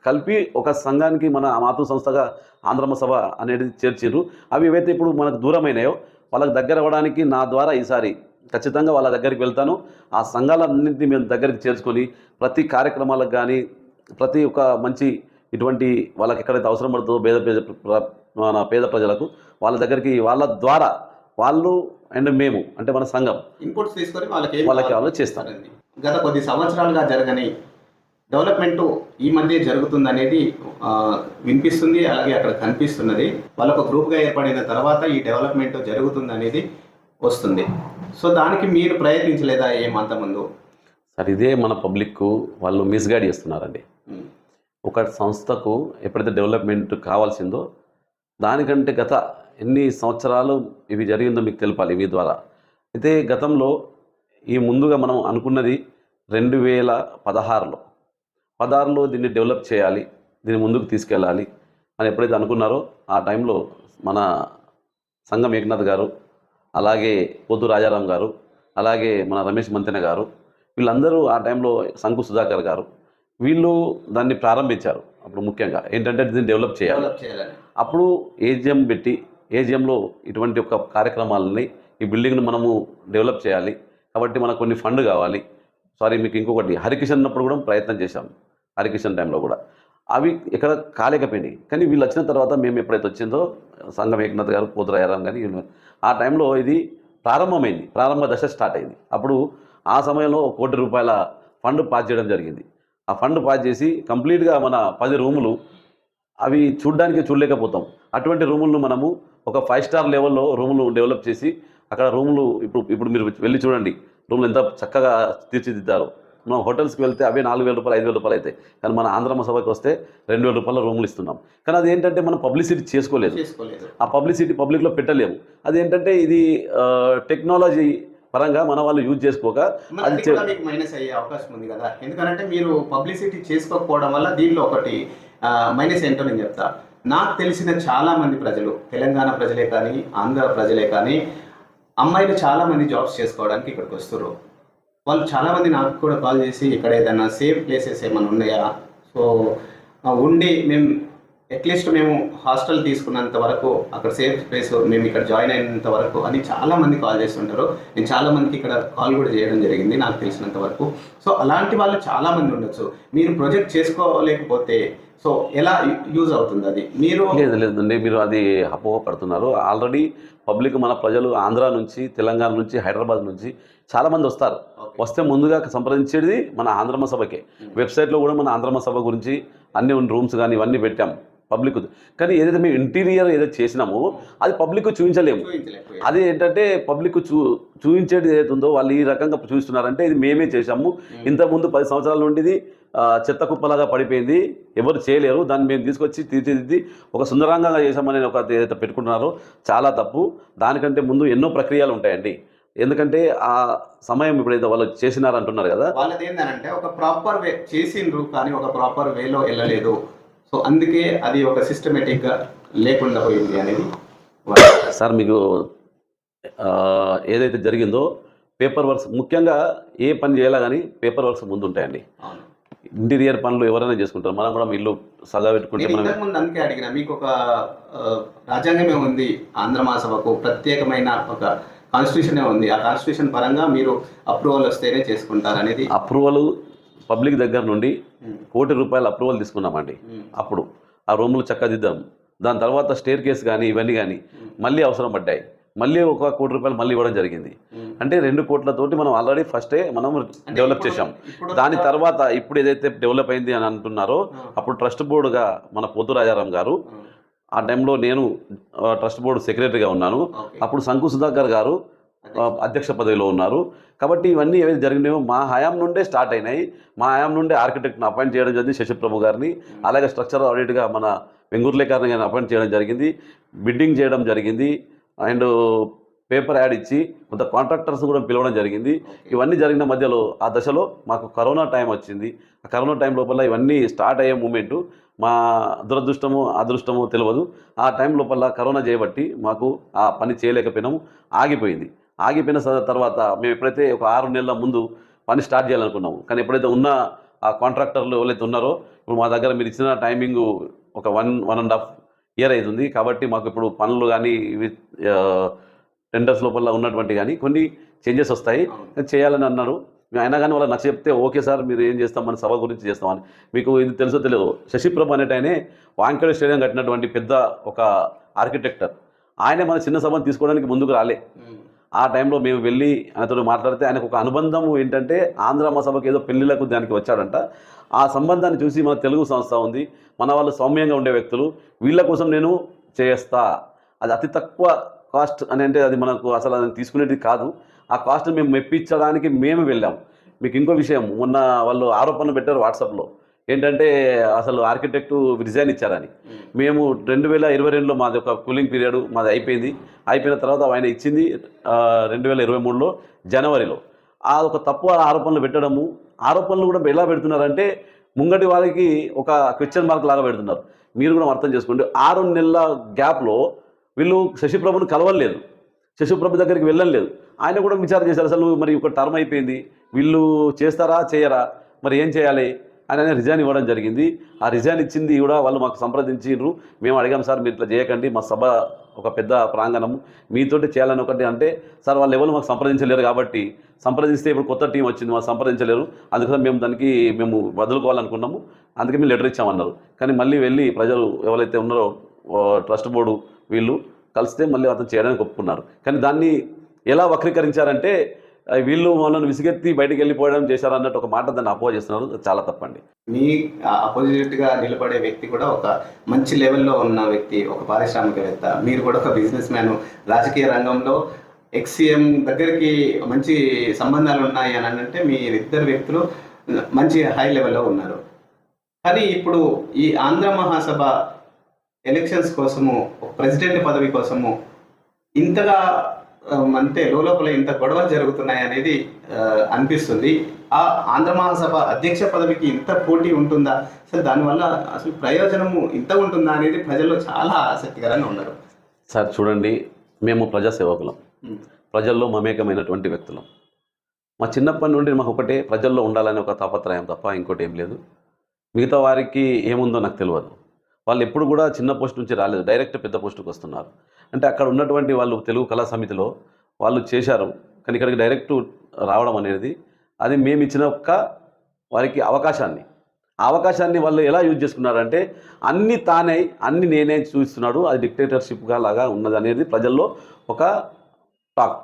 కలిపి ఒక సంఘానికి మన మాతృ సంస్థగా ఆంధ్రమ సభ అనేది చేర్చారు. అవి ఏవైతే ఇప్పుడు మనకు దూరమైనాయో వాళ్ళకి దగ్గర అవ్వడానికి నా ద్వారా ఈసారి ఖచ్చితంగా వాళ్ళ దగ్గరికి వెళ్తాను. ఆ సంఘాలన్నింటినీ మేము దగ్గరికి చేర్చుకొని ప్రతి కార్యక్రమాలకు కానీ, ప్రతి ఒక్క మంచి ఇటువంటి వాళ్ళకి ఎక్కడైతే అవసరం పడుతుందో మన పేద ప్రజలకు వాళ్ళ దగ్గరికి, వాళ్ళ ద్వారా వాళ్ళు అండ్ మేము అంటే మన సంఘం ఇన్పుట్స్ తీసుకొని వాళ్ళకి చేస్తానండి. గత కొద్ది సంవత్సరాలుగా జరగని డెవలప్మెంట్ ఈ మధ్య జరుగుతుంది అనేది వినిపిస్తుంది, అలాగే అక్కడ కనిపిస్తున్నది. వాళ్ళకు గ్రూప్గా ఏర్పడిన తర్వాత ఈ డెవలప్మెంట్ జరుగుతుంది అనేది వస్తుంది. సో దానికి మీరు ప్రయత్నించలేదా ఏమంత ముందు? సార్, ఇదే మన పబ్లిక్ వాళ్ళు మిస్గైడ్ చేస్తున్నారండి. ఒక సంస్థకు ఎప్పుడైతే డెవలప్మెంట్ కావాల్సిందో దానికంటే గత ఎన్ని సంవత్సరాలు ఇవి జరిగిందో మీకు తెలపాలి మీ ద్వారా. అయితే గతంలో ఈ ముందుగా మనం అనుకున్నది 2016లో దీన్ని డెవలప్ చేయాలి, దీన్ని ముందుకు తీసుకెళ్ళాలి అని ఎప్పుడైతే అనుకున్నారో ఆ టైంలో మన సంఘం ఏకనాథ్ గారు, అలాగే పొద్దు రాజారాం గారు, అలాగే మన రమేష్ మంతెన గారు, వీళ్ళందరూ ఆ టైంలో శంకు సుధాకర్ గారు, వీళ్ళు దాన్ని ప్రారంభించారు. అప్పుడు ముఖ్యంగా ఏంటంటే దీన్ని డెవలప్ చేయాలి. అప్పుడు ఏజిఎం పెట్టి, ఏజిఎంలో ఇటువంటి ఒక కార్యక్రమాలని, ఈ బిల్డింగ్ను మనము డెవలప్ చేయాలి కాబట్టి మనకు కొన్ని ఫండ్ కావాలి. మీకు ఇంకొకటి హరికిషన్ ఉన్నప్పుడు కూడా ప్రయత్నం చేశాం, హరికిషన్ టైంలో కూడా అవి ఎక్కడ కాలేకపోయినాయి. కానీ వీళ్ళు వచ్చిన తర్వాత మేము ఎప్పుడైతే వచ్చిందో సంఘం ఏకనాథ్ గారు, పోతు రాజారాం కానీ ఆ టైంలో ఇది ప్రారంభమైంది, ప్రారంభ దశ స్టార్ట్ అయింది. అప్పుడు ఆ సమయంలో ₹1 కోటి ఫండ్ పాస్ చేయడం జరిగింది. ఆ ఫండ్ పాస్ చేసి కంప్లీట్గా మన 10 రూములు అవి చూడలేకపోతాం. అటువంటి రూములను మనము ఒక 5 స్టార్ లెవెల్లో రూములు డెవలప్ చేసి అక్కడ రూములు ఇప్పుడు మీరు వెళ్ళి చూడండి, రూములు ఎంత చక్కగా తీర్చిదిద్దారు. మనం హోటల్స్కి వెళ్తే అవే ₹4,000 ₹5,000 అవుతాయి. కానీ మన ఆంధ్ర సభకి వస్తే ₹2,000 రూములు ఇస్తున్నాం. కానీ అది ఏంటంటే మనం పబ్లిసిటీ చేసుకోలేదు, ఆ పబ్లిసిటీ పబ్లిక్లో పెట్టలేము. అదేంటంటే ఇది టెక్నాలజీ పరంగా మన వాళ్ళు యూజ్ చేసుకోక అది మీకు మైనస్ అయ్యే అవకాశం ఉంది కదా. ఎందుకంటే మీరు పబ్లిసిటీ చేసుకోకపోవడం వల్ల దీనిలో ఒకటి మైనస్ ఏంటో నేను చెప్తా. నాకు తెలిసిన చాలా మంది ప్రజలు, తెలంగాణ ప్రజలే కానీ, ఆంధ్ర ప్రజలే కానీ, అమ్మాయిలు చాలా మంది జాబ్స్ చేసుకోవడానికి ఇక్కడికి వస్తుర్రు. వాళ్ళు చాలామంది నాకు కూడా కాల్ చేసి ఇక్కడ ఏదైనా సేఫ్ ప్లేసెస్ ఏమైనా ఉన్నాయా, సో ఉండి మేము అట్లీస్ట్ మేము హాస్టల్ తీసుకున్నంత వరకు అక్కడ సేఫ్ ప్లేస్ మేము ఇక్కడ జాయిన్ అయినంత వరకు అని చాలామంది కాల్ చేస్తుంటారు. నేను చాలామందికి ఇక్కడ కాల్ కూడా చేయడం జరిగింది నాకు తెలిసినంత వరకు. సో అలాంటి వాళ్ళు చాలామంది ఉండొచ్చు. మీరు ప్రొజెక్ట్ చేసుకోలేకపోతే సో ఎలా యూజ్ అవుతుంది అది? మీరు లేదండి, మీరు అది అపోహపడుతున్నారు. ఆల్రెడీ పబ్లిక్, మన ప్రజలు ఆంధ్ర నుంచి, తెలంగాణ నుంచి, హైదరాబాద్ నుంచి చాలామంది వస్తారు. వస్తే ముందుగా సంప్రదించేది మన ఆంధ్రమ సభకే. వెబ్సైట్లో కూడా మన ఆంధ్రమ సభ గురించి అన్ని రూమ్స్ కానీ ఇవన్నీ పెట్టాం పబ్లిక్. కానీ ఏదైతే మేము ఇంటీరియర్ ఏదైతే చేసినామో అది పబ్లిక్ చూపించలేము. అది ఏంటంటే పబ్లిక్ చూపించేది ఏదైతే ఉందో వాళ్ళు ఈ రకంగా చూపిస్తున్నారంటే ఇది మేమే చేసాము. ఇంతకుముందు 10 సంవత్సరాల నుండి ఇది చెత్త కుప్పలాగా పడిపోయింది, ఎవరు చేయలేరు, దాన్ని మేము తీసుకొచ్చి తీర్చిదిద్ది ఒక సుందరంగా చేసామని ఒక ఏదైతే పెట్టుకుంటున్నారో చాలా తప్పు. దానికంటే ముందు ఎన్నో ప్రక్రియలు ఉంటాయండి. ఎందుకంటే ఆ సమయం ఇప్పుడైతే వాళ్ళు చేసినారంటున్నారు కదా, వాళ్ళది ఏంటంటే ఒక ప్రాపర్ వే చేసిండ్రు కానీ ఒక ప్రాపర్ వేలో వెళ్ళలేదు. సో అందుకే అది ఒక సిస్టమేటిక్గా లేకుండా పోయింది అనేది. సార్ మీకు ఏదైతే జరిగిందో పేపర్ వర్క్స్, ముఖ్యంగా ఏ పని చేయాలా కానీ పేపర్ వర్క్స్ ముందు ఉంటాయండి. ఇంటీరియర్ పనులు ఎవరైనా చేసుకుంటారు, మనం కూడా ఇల్లు సగా పెట్టుకుంటే మనం ఇంతకుముందు అందుకే అడిగిన, మీకు ఒక రాజ్యాంగమే ఉంది, ఆంధ్ర మహాసభకు ప్రత్యేకమైన ఒక కాన్స్టిట్యూషనే ఉంది. ఆ కాన్స్టిట్యూషన్ పరంగా మీరు అప్రూవల్ వస్తేనే చేసుకుంటారు అనేది. అప్రూవల్ పబ్లిక్ దగ్గర నుండి ₹1 కోటి అప్రూవల్ తీసుకున్నామండి. అప్పుడు ఆ రూములు చక్కదిద్దాం. దాని తర్వాత స్టేర్ కేస్ కానీ ఇవన్నీ కానీ మళ్ళీ అవసరం పడ్డాయి. మళ్ళీ ₹1 కోటి మళ్ళీ ఇవ్వడం జరిగింది. అంటే 2 కోట్లతోటి మనం ఆల్రెడీ ఫస్టే మనం డెవలప్ చేసాం. దాని తర్వాత ఇప్పుడు ఏదైతే డెవలప్ అయింది అని అంటున్నారో అప్పుడు ట్రస్ట్ బోర్డుగా మన పొత్తు రాజారాం గారు, ఆ టైంలో నేను ట్రస్ట్ బోర్డు సెక్రటరీగా ఉన్నాను. అప్పుడు శంకు సుధాకర్ గారు అధ్యక్ష పదవిలో ఉన్నారు. కాబట్టి ఇవన్నీ ఏవైతే జరిగినాయో మా హయాం నుండే స్టార్ట్ అయినాయి. మా హయాం నుండే ఆర్కిటెక్ట్ని అపాయింట్ చేయడం జరిగింది, శశిప్రభు గారిని. అలాగే స్ట్రక్చర్ ఆడిట్గా మన వెంగుర్లేకర్ని గారిని అపాయింట్ చేయడం జరిగింది, బిడ్డింగ్ చేయడం జరిగింది, అండ్ పేపర్ యాడ్ ఇచ్చి కొంత కాంట్రాక్టర్స్ కూడా పిలవడం జరిగింది. ఇవన్నీ జరిగిన మధ్యలో ఆ దశలో మాకు కరోనా టైం వచ్చింది. ఆ కరోనా టైం లోపల ఇవన్నీ స్టార్ట్ అయ్యే మూమెంటు మా దురదృష్టమో అదృష్టమో తెలియదు. ఆ టైం లోపల కరోనా చేయబట్టి మాకు ఆ పని చేయలేకపోయినాము, ఆగిపోయింది. ఆగిపోయిన తర్వాత మేము ఎప్పుడైతే ఒక 6 నెలల ముందు పని స్టార్ట్ చేయాలనుకున్నాము, కానీ ఎప్పుడైతే ఉన్న ఆ కాంట్రాక్టర్లు ఎవరైతే ఉన్నారో ఇప్పుడు మా దగ్గర మీరు ఇచ్చిన టైమింగ్ ఒక 1.5 ఇయర్ అవుతుంది. కాబట్టి మాకు ఇప్పుడు పనులు కానీ ఇవి టెండర్స్ లోపల ఉన్నటువంటి కానీ కొన్ని చేంజెస్ వస్తాయి, చేయాలని అన్నారు. అయినా కానీ వాళ్ళకి నచ్చ చెప్తే ఓకే సార్ మీరు ఏం చేస్తాం, మన సభ గురించి చేస్తామని. మీకు ఇది తెలుసో తెలియదు, శశిప్రభ అనేట ఆయనే వాంకేడ్ స్టేడియం కట్టినటువంటి పెద్ద ఒక ఆర్కిటెక్టర్. ఆయనే మన చిన్న సభను తీసుకోవడానికి ముందుకు రాలే. ఆ టైంలో మేము వెళ్ళి ఆయనతో మాట్లాడితే ఆయనకు ఒక అనుబంధం ఏంటంటే ఆంధ్ర మహాసభకి ఏదో పెళ్లిళ్లకు దానికి వచ్చాడంట. ఆ సంబంధాన్ని చూసి మన తెలుగు సంస్థ ఉంది, మన వాళ్ళు సౌమ్యంగా ఉండే వ్యక్తులు, వీళ్ళ కోసం నేను చేస్తా, అది అతి తక్కువ కాస్ట్ అని అంటే అది మనకు అసలు అది తీసుకునేది కాదు. ఆ కాస్ట్ని మేము మెప్పించడానికి మేము వెళ్ళాము. మీకు ఇంకో విషయం, మొన్న వాళ్ళు ఆరోపణలు పెట్టారు వాట్సాప్లో, ఏంటంటే అసలు ఆర్కిటెక్టు రిజైన్ ఇచ్చారని. మేము 2022లో మాది ఒక కూలింగ్ పీరియడ్ మాది అయిపోయింది. అయిపోయిన తర్వాత ఆయన ఇచ్చింది 2023లో జనవరిలో. ఆ ఒక తప్పు ఆరోపణలు పెట్టడము, ఆరోపణలు కూడా ఎలా పెడుతున్నారంటే ముంగటి వాళ్ళకి ఒక క్వశ్చన్ మార్క్ లాగా పెడుతున్నారు. మీరు కూడా అర్థం చేసుకోండి. 6 నెలల గ్యాప్లో వీళ్ళు శశిప్రభుని కలవలేదు, శశిప్రభు దగ్గరికి వెళ్ళలేదు. ఆయన కూడా విచారణ చేశారు, అసలు మరి ఒక టర్మ్ అయిపోయింది, వీళ్ళు చేస్తారా చేయరా, మరి ఏం చేయాలి అని రిజైన్ ఇవ్వడం జరిగింది. ఆ రిజైన్ ఇచ్చింది కూడా వాళ్ళు మాకు సంప్రదించారు. మేము అడిగాం, సార్ మీరు ఇట్లా చేయకండి, మా సభ ఒక పెద్ద ప్రాంగణము, మీతోటి చేయాలని ఒకటి అంటే, సార్ వాళ్ళు ఎవరు మాకు సంప్రదించలేరు, కాబట్టి సంప్రదిస్తే ఇప్పుడు కొత్త టీం వచ్చింది మాకు సంప్రదించలేరు, అందుకని మేము దానికి మేము వదులుకోవాలనుకున్నాము, అందుకే మేము లెటర్ ఇచ్చామన్నారు. కానీ మళ్ళీ వెళ్ళి ప్రజలు ఎవరైతే ఉన్నారో ట్రస్ట్ బోర్డు వీళ్ళు కలిస్తే మళ్ళీ అతను చేయడానికి ఒప్పుకున్నారు. కానీ దాన్ని ఎలా వక్రీకరించారంటే వీళ్ళు వాళ్ళని విసిగెత్తి బయటకు వెళ్ళిపోవడం చేశారన్నట్టు ఒక మాట దాన్ని అపోజ్ చేస్తున్నారు. చాలా తప్పండి. మీ అపోజిట్గా నిలబడే వ్యక్తి కూడా ఒక మంచి లెవెల్లో ఉన్న వ్యక్తి, ఒక పారిశ్రామికవేత్త, మీరు కూడా ఒక బిజినెస్ మ్యాన్, రాజకీయ రంగంలో ఎక్స్సీఎం దగ్గరికి మంచి సంబంధాలు ఉన్నాయి అని అంటే మీరిద్దరు వ్యక్తులు మంచి హై లెవెల్లో ఉన్నారు. కానీ ఇప్పుడు ఈ ఆంధ్ర మహాసభ ఎలక్షన్స్ కోసము, ప్రెసిడెంట్ పదవి కోసము ఇంతగా అంటే లోపల ఇంత గొడవలు జరుగుతున్నాయి అనేది అనిపిస్తుంది. ఆ ఆంధ్ర మహాసభ అధ్యక్ష పదవికి ఇంత పోటీ ఉంటుందా, అసలు దానివల్ల అసలు ప్రయోజనము ఇంత ఉంటుందా అనేది ప్రజల్లో చాలా ఆసక్తికరంగా ఉన్నారు. సార్ చూడండి, మేము ప్రజాసేవకులం, ఉమ్, ప్రజల్లో మమేకమైనటువంటి వ్యక్తులం. మా చిన్నప్పటి నుండి మాకు ఒకటే ప్రజల్లో ఉండాలనే ఒక తాపత్రయం తప్ప ఇంకోటి ఏం లేదు. మిగతా వారికి ఏముందో నాకు తెలియదు. వాళ్ళు ఎప్పుడు కూడా చిన్న పోస్ట్ నుంచి రాలేదు, డైరెక్ట్ పెద్ద పోస్టుకు వస్తున్నారు. అంటే అక్కడ ఉన్నటువంటి వాళ్ళు తెలుగు కళా సమితిలో వాళ్ళు చేశారు, కానీ ఇక్కడికి డైరెక్ట్ రావడం అనేది అది మేము ఇచ్చిన వారికి అవకాశాన్ని, ఆ అవకాశాన్ని వాళ్ళు ఎలా యూజ్ చేసుకున్నారంటే అన్ని తానే అన్ని నేనే చూపిస్తున్నాడు, అది డిక్టేటర్షిప్గా లాగా ఉన్నది అనేది ప్రజల్లో ఒక టాక్.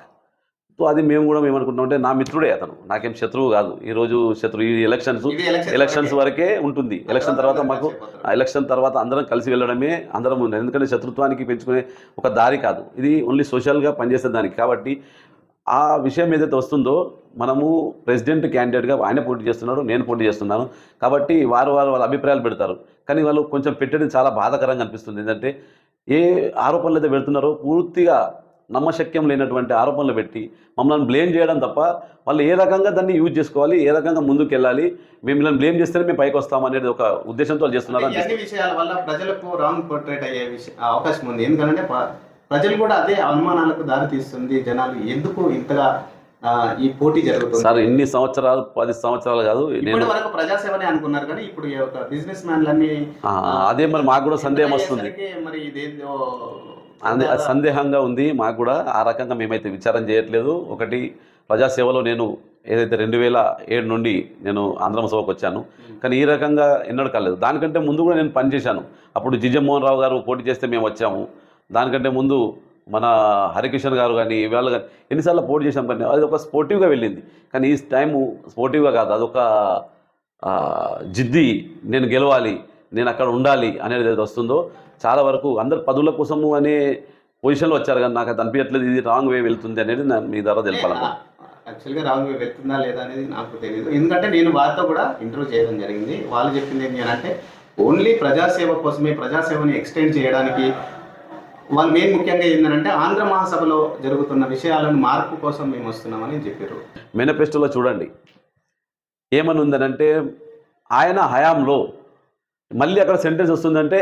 సో అది మేము కూడా ఏమనుకుంటున్నామంటే నా మిత్రుడే అతను, నాకేం శత్రువు కాదు. ఈరోజు శత్రువు ఈ ఎలక్షన్స్ వరకే ఉంటుంది. ఎలక్షన్ తర్వాత మాకు ఎలక్షన్ తర్వాత అందరం కలిసి వెళ్ళడమే అందరం ఉంది. ఎందుకంటే శత్రుత్వానికి పెంచుకునే ఒక దారి కాదు ఇది, ఓన్లీ సోషల్గా పనిచేసే దానికి. కాబట్టి ఆ విషయం ఏదైతే వస్తుందో, మనము ప్రెసిడెంట్ క్యాండిడేట్గా ఆయన పోటీ చేస్తున్నాడు, నేను పోటీ చేస్తున్నాను. కాబట్టి వాళ్ళ అభిప్రాయాలు పెడతారు, కానీ వాళ్ళు కొంచెం పెట్టడం చాలా బాధాకరంగా అనిపిస్తుంది. ఏంటంటే ఏ ఆరోపణలు అయితే పెడుతున్నారో పూర్తిగా నమ్మశక్యం లేనటువంటి ఆరోపణలు పెట్టి మమ్మల్ని బ్లేమ్ చేయడం తప్ప, వాళ్ళు ఏ రకంగా దాన్ని యూజ్ చేసుకోవాలి, ఏ రకంగా ముందుకు వెళ్ళాలి, మేము బ్లేమ్ చేస్తేనే మేము పైకి వస్తాం అనేది ఒక ఉద్దేశంతో చేస్తున్నారు. అన్ని విషయాల వల్ల ప్రజలకు రాంగ్ పోర్ట్రేట్ అయ్యే అవకాశం ఉంది. ఎందుకంటే ప్రజలు కూడా అదే అనుమానాలకు దారి తీస్తుంది. జనాలు ఎందుకు ఇంతగా ఈ పోటీ జరుగుతుంది సార్, ఇన్ని సంవత్సరాలు 10 సంవత్సరాలు కాదు, నేను వరకు ప్రజాసేవనే అనుకున్నారు, కానీ ఇప్పుడు ఈ యొక్క బిజినెస్ మ్యాన్లన్నీ అదే మరి మాకు కూడా సందేహం వస్తుంది. మరి ఇదేదో సందేహంగా ఉంది మాకు కూడా. ఆ రకంగా మేమైతే విచారం చేయట్లేదు. ఒకటి, ప్రజాసేవలో నేను ఏదైతే 2007 నుండి నేను ఆంధ్ర సభకు వచ్చాను, కానీ ఈ రకంగా ఎన్నడూ కాలేదు. దానికంటే ముందు కూడా నేను పనిచేశాను. అప్పుడు జిజమోహన్ రావు గారు పోటీ చేస్తే మేము వచ్చాము. దానికంటే ముందు మన హరికిషన్ గారు కానీ ఇవాళ కానీ ఎన్నిసార్లు పోటీ చేసాం, కానీ అది ఒక స్పోర్టివ్గా వెళ్ళింది. కానీ ఈ టైము స్పోర్టివ్గా కాదు, అదొక జిద్ది, నేను గెలవాలి, నేను అక్కడ ఉండాలి అనేది ఏదైతే వస్తుందో, చాలా వరకు అందరు పదవుల కోసము అనే పొజిషన్లో వచ్చారు. కానీ నాకు అది అనిపించట్లేదు ఇది రాంగ్ వే వెళ్తుంది అనేది మీ ద్వారా తెలపాలనుకుంటున్నాను. యాక్చువల్గా రాంగ్ వే వెళ్తుందా లేదా అనేది నాకు తెలియదు. ఎందుకంటే నేను వారితో కూడా ఇంటర్వ్యూ చేయడం జరిగింది. వాళ్ళు చెప్పింది ఏంటి అని అంటే ఓన్లీ ప్రజాసేవ కోసమే, ప్రజాసేవని ఎక్స్టెండ్ చేయడానికి వాళ్ళు మెయిన్ ముఖ్యంగా ఏంటంటే ఆంధ్ర మహాసభలో జరుగుతున్న విషయాలను మార్పు కోసం మేము వస్తున్నామని చెప్పారు. మేనిఫెస్టోలో చూడండి ఏమని ఉందనంటే, ఆయన హయాంలో, మళ్ళీ అక్కడ సెంటెన్స్ వస్తుందంటే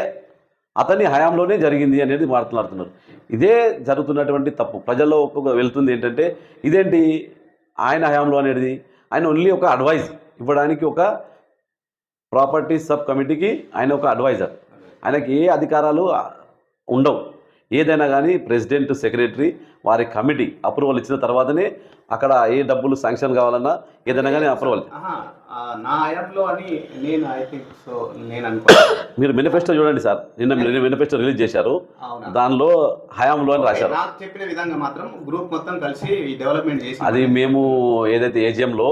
అతని హయాంలోనే జరిగింది అనేది మాట్లాడుతున్నారు. ఇదే జరుగుతున్నటువంటి తప్పు. ప్రజల్లో వెళ్తుంది ఏంటంటే ఇదేంటి ఆయన హయాంలో అనేది, ఆయన ఓన్లీ ఒక అడ్వైజ్ ఇవ్వడానికి, ఒక ప్రాపర్టీ సబ్ కమిటీకి ఆయన ఒక అడ్వైజర్. ఆయనకి ఏ అధికారాలు ఉండవు. ఏదైనా కానీ ప్రెసిడెంట్, సెక్రటరీ వారి కమిటీ అప్రూవల్ ఇచ్చిన తర్వాతనే అక్కడ ఏ డబ్బులు శాంక్షన్ కావాలన్నా ఏదైనా కానీ అప్రూవల్. నా హయాంలో అని నేను ఐ థింక్ సో నేను అనుకుంటున్నాను. మీరు మేనిఫెస్టో చూడండి సార్, నిన్న మేనిఫెస్టో రిలీజ్ చేశారు, దానిలో హయాంలో అని రాశారు. నాకు చెప్పిన విధంగా మాత్రం గ్రూప్ మొత్తం కలిసి డెవలప్మెంట్ చేసి, అది మేము ఏదైతే ఏజిఎంలో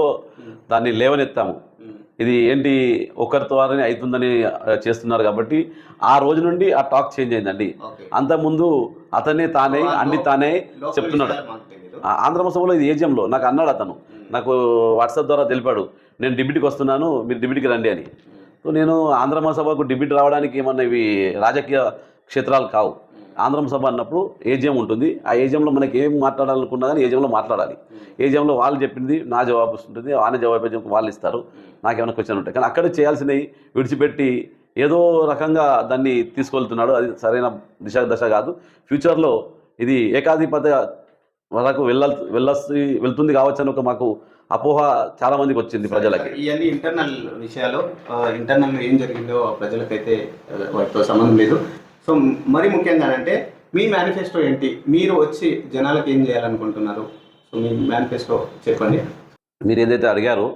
దాన్ని లేవనెత్తాము. ఇది ఏంటి ఒకరి ద్వారానే అవుతుందని చేస్తున్నారు కాబట్టి ఆ రోజు నుండి ఆ టాక్ చేంజ్ అయిందండి. అంతకుముందు అతనే తానే అన్ని తానే చెప్తున్నాడు. ఆంధ్ర మహాసభలో ఇది ఏజిఎంలో నాకు అన్నాడు అతను, నాకు వాట్సాప్ ద్వారా తెలిపాడు, నేను డిబిటీకి వస్తున్నాను, మీరు డిబిటీకి రండి అని. సో నేను ఆంధ్ర మహాసభకు డిబిటీ రావడానికి ఏమన్నా ఇవి రాజకీయ క్షేత్రాలు కావు. ఆంధ్ర మహాసభ అన్నప్పుడు ఏజిఎం ఉంటుంది. ఆ ఏజిఎంలో మనకి ఏం మాట్లాడాలనుకున్నా కానీ ఏజిఎంలో మాట్లాడాలి. ఏజిఎంలో వాళ్ళు చెప్పింది నా జవాబు ఉంటుంది, ఆయన జవాబు వాళ్ళు ఇస్తారు, నాకేమైనా క్వశ్చన్ ఉంటాయి. కానీ అక్కడ చేయాల్సినవి విడిచిపెట్టి ఏదో రకంగా దాన్ని తీసుకెళ్తున్నాడు. అది సరైన దశ కాదు. ఫ్యూచర్లో ఇది ఏకాధిపత్య వరకు వెళ్తుంది కావచ్చు అని ఒక మాకు అపోహ చాలా మందికి వచ్చింది ప్రజలకి. ఇవన్నీ ఇంటర్నల్ విషయాలు, ఇంటర్నల్ ఏం జరిగిందో ప్రజలకైతే వాటితో సంబంధం లేదు. సో మరి ముఖ్యంగా అంటే మీ మేనిఫెస్టో ఏంటి, మీరు వచ్చి జనాలకు ఏం చేయాలనుకుంటున్నారు? సో మీ మేనిఫెస్టో చెప్పండి. మీరు ఏదైతే అడిగారో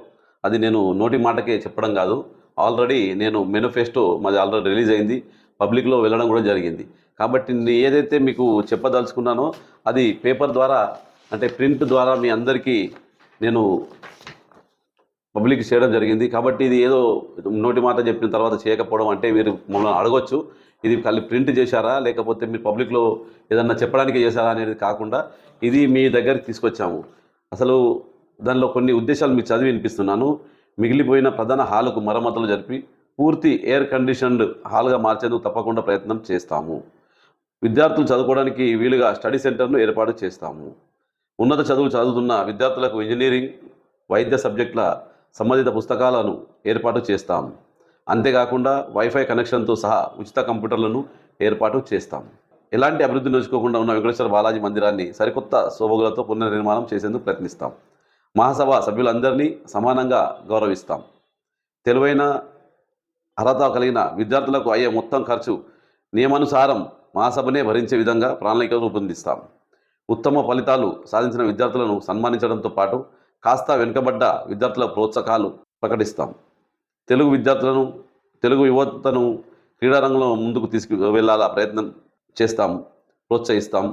అది నేను నోటి మాటకే చెప్పడం కాదు. ఆల్రెడీ నేను మేనిఫెస్టో మాది ఆల్రెడీ రిలీజ్ అయింది, పబ్లిక్లో వెళ్ళడం కూడా జరిగింది. కాబట్టి నేను ఏదైతే మీకు చెప్పదలుచుకున్నానో అది పేపర్ ద్వారా, అంటే ప్రింట్ ద్వారా మీ అందరికీ నేను పబ్లిక్ చేయడం జరిగింది. కాబట్టి ఇది ఏదో నోటి మాట చెప్పిన తర్వాత చేయకపోవడం అంటే మీరు మమ్మల్ని అడగొచ్చు, ఇది కలిసి ప్రింట్ చేశారా లేకపోతే మీరు పబ్లిక్లో ఏదన్నా చెప్పడానికి చేశారా అనేది కాకుండా ఇది మీ దగ్గరికి తీసుకొచ్చాము. అసలు దానిలో కొన్ని ఉద్దేశాలు మీకు చదివి వినిపిస్తున్నాను. మిగిలిపోయిన ప్రధాన హాలుకు మరమ్మతులు జరిపి పూర్తి ఎయిర్ కండిషన్డ్ హాల్గా మార్చేందుకు తప్పకుండా ప్రయత్నం చేస్తాము. విద్యార్థులు చదువుకోవడానికి వీలుగా స్టడీ సెంటర్ను ఏర్పాటు చేస్తాము. ఉన్నత చదువులు చదువుతున్న విద్యార్థులకు ఇంజనీరింగ్, వైద్య సబ్జెక్టుల సంబంధిత పుస్తకాలను ఏర్పాటు చేస్తాం. అంతేకాకుండా వైఫై కనెక్షన్తో సహా ఉచిత కంప్యూటర్లను ఏర్పాటు చేస్తాం. ఎలాంటి అభివృద్ధి నోచుకోకుండా ఉన్న వెంకటేశ్వర బాలాజీ మందిరాన్ని సరికొత్త శోభగులతో పునర్నిర్మాణం చేసేందుకు ప్రయత్నిస్తాం. మహాసభ సభ్యులందరినీ సమానంగా గౌరవిస్తాం. తెలివైన అర్హత కలిగిన విద్యార్థులకు అయ్యే మొత్తం ఖర్చు నియమానుసారం మహాసభనే భరించే విధంగా ప్రణాళిక రూపొందిస్తాం. ఉత్తమ ఫలితాలు సాధించిన విద్యార్థులను సన్మానించడంతో పాటు కాస్త వెనుకబడ్డ విద్యార్థుల ప్రోత్సాహాలు ప్రకటిస్తాం. తెలుగు యువతను క్రీడారంగంలో ముందుకు తీసుకువెళ్లాల ప్రయత్నం చేస్తాం, ప్రోత్సహిస్తాం.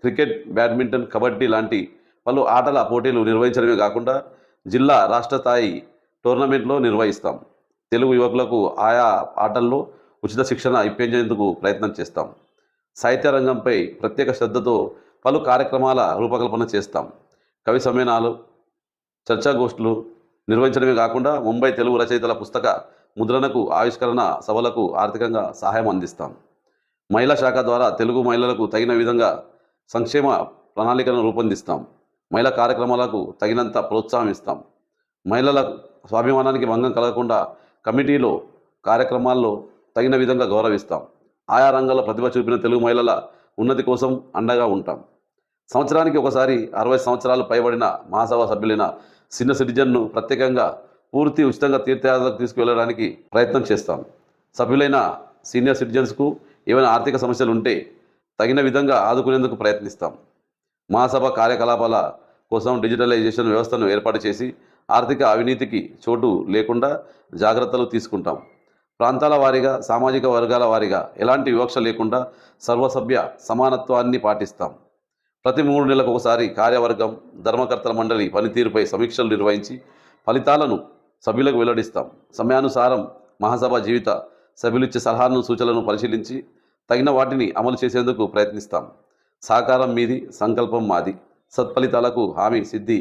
క్రికెట్, బ్యాడ్మింటన్, కబడ్డీ లాంటి పలు ఆటల పోటీలు నిర్వహించడమే కాకుండా జిల్లా, రాష్ట్ర స్థాయి టోర్నమెంట్లో నిర్వహిస్తాం. తెలుగు యువకులకు ఆయా ఆటల్లో ఉచిత శిక్షణ ఇప్పించేందుకు ప్రయత్నం చేస్తాం. సాహిత్య రంగంపై ప్రత్యేక శ్రద్ధతో పలు కార్యక్రమాల రూపకల్పన చేస్తాం. కవి సమ్మేళనాలు, చర్చాగోష్ఠులు నిర్వహించడమే కాకుండా ముంబై తెలుగు రచయితల పుస్తక ముద్రణకు, ఆవిష్కరణ సభలకు ఆర్థికంగా సహాయం అందిస్తాం. మహిళా శాఖ ద్వారా తెలుగు మహిళలకు తగిన విధంగా సంక్షేమ ప్రణాళికలను రూపొందిస్తాం. మహిళా కార్యక్రమాలకు తగినంత ప్రోత్సాహం ఇస్తాం. మహిళల స్వాభిమానానికి భంగం కలగకుండా కమిటీలో, కార్యక్రమాల్లో తగిన విధంగా గౌరవిస్తాం. ఆయా రంగాల్లో ప్రతిభ చూపిన తెలుగు మహిళల ఉన్నతి కోసం అండగా ఉంటాం. సంవత్సరానికి ఒకసారి 60 సంవత్సరాలు పైబడిన మహాసభ సభ్యులైన సీనియర్ సిటిజన్ను ప్రత్యేకంగా పూర్తి ఉచితంగా తీర్థయాత్రకు తీసుకువెళ్ళడానికి ప్రయత్నం చేస్తాం. సభ్యులైన సీనియర్ సిటిజన్స్కు ఏమైనా ఆర్థిక సమస్యలు ఉంటే తగిన విధంగా ఆదుకునేందుకు ప్రయత్నిస్తాం. మహాసభ కార్యకలాపాల కోసం డిజిటలైజేషన్ వ్యవస్థను ఏర్పాటు చేసి ఆర్థిక అవినీతికి చోటు లేకుండా జాగ్రత్తలు తీసుకుంటాం. ప్రాంతాల వారీగా, సామాజిక వర్గాల వారీగా ఎలాంటి వివక్ష లేకుండా సర్వసభ్య సమానత్వాన్ని పాటిస్తాం. ప్రతి 3 నెలలకు ఒకసారి కార్యవర్గం, ధర్మకర్తల మండలి పనితీరుపై సమీక్షలు నిర్వహించి ఫలితాలను సభ్యులకు వెల్లడిస్తాం. సమయానుసారం మహాసభ జీవిత సభ్యులిచ్చే సలహాలను, సూచనలను పరిశీలించి తగిన వాటిని అమలు చేసేందుకు ప్రయత్నిస్తాం. సహకారం మీది, సంకల్పం మాది. సత్ఫలితాలకు హామీ సిద్ధి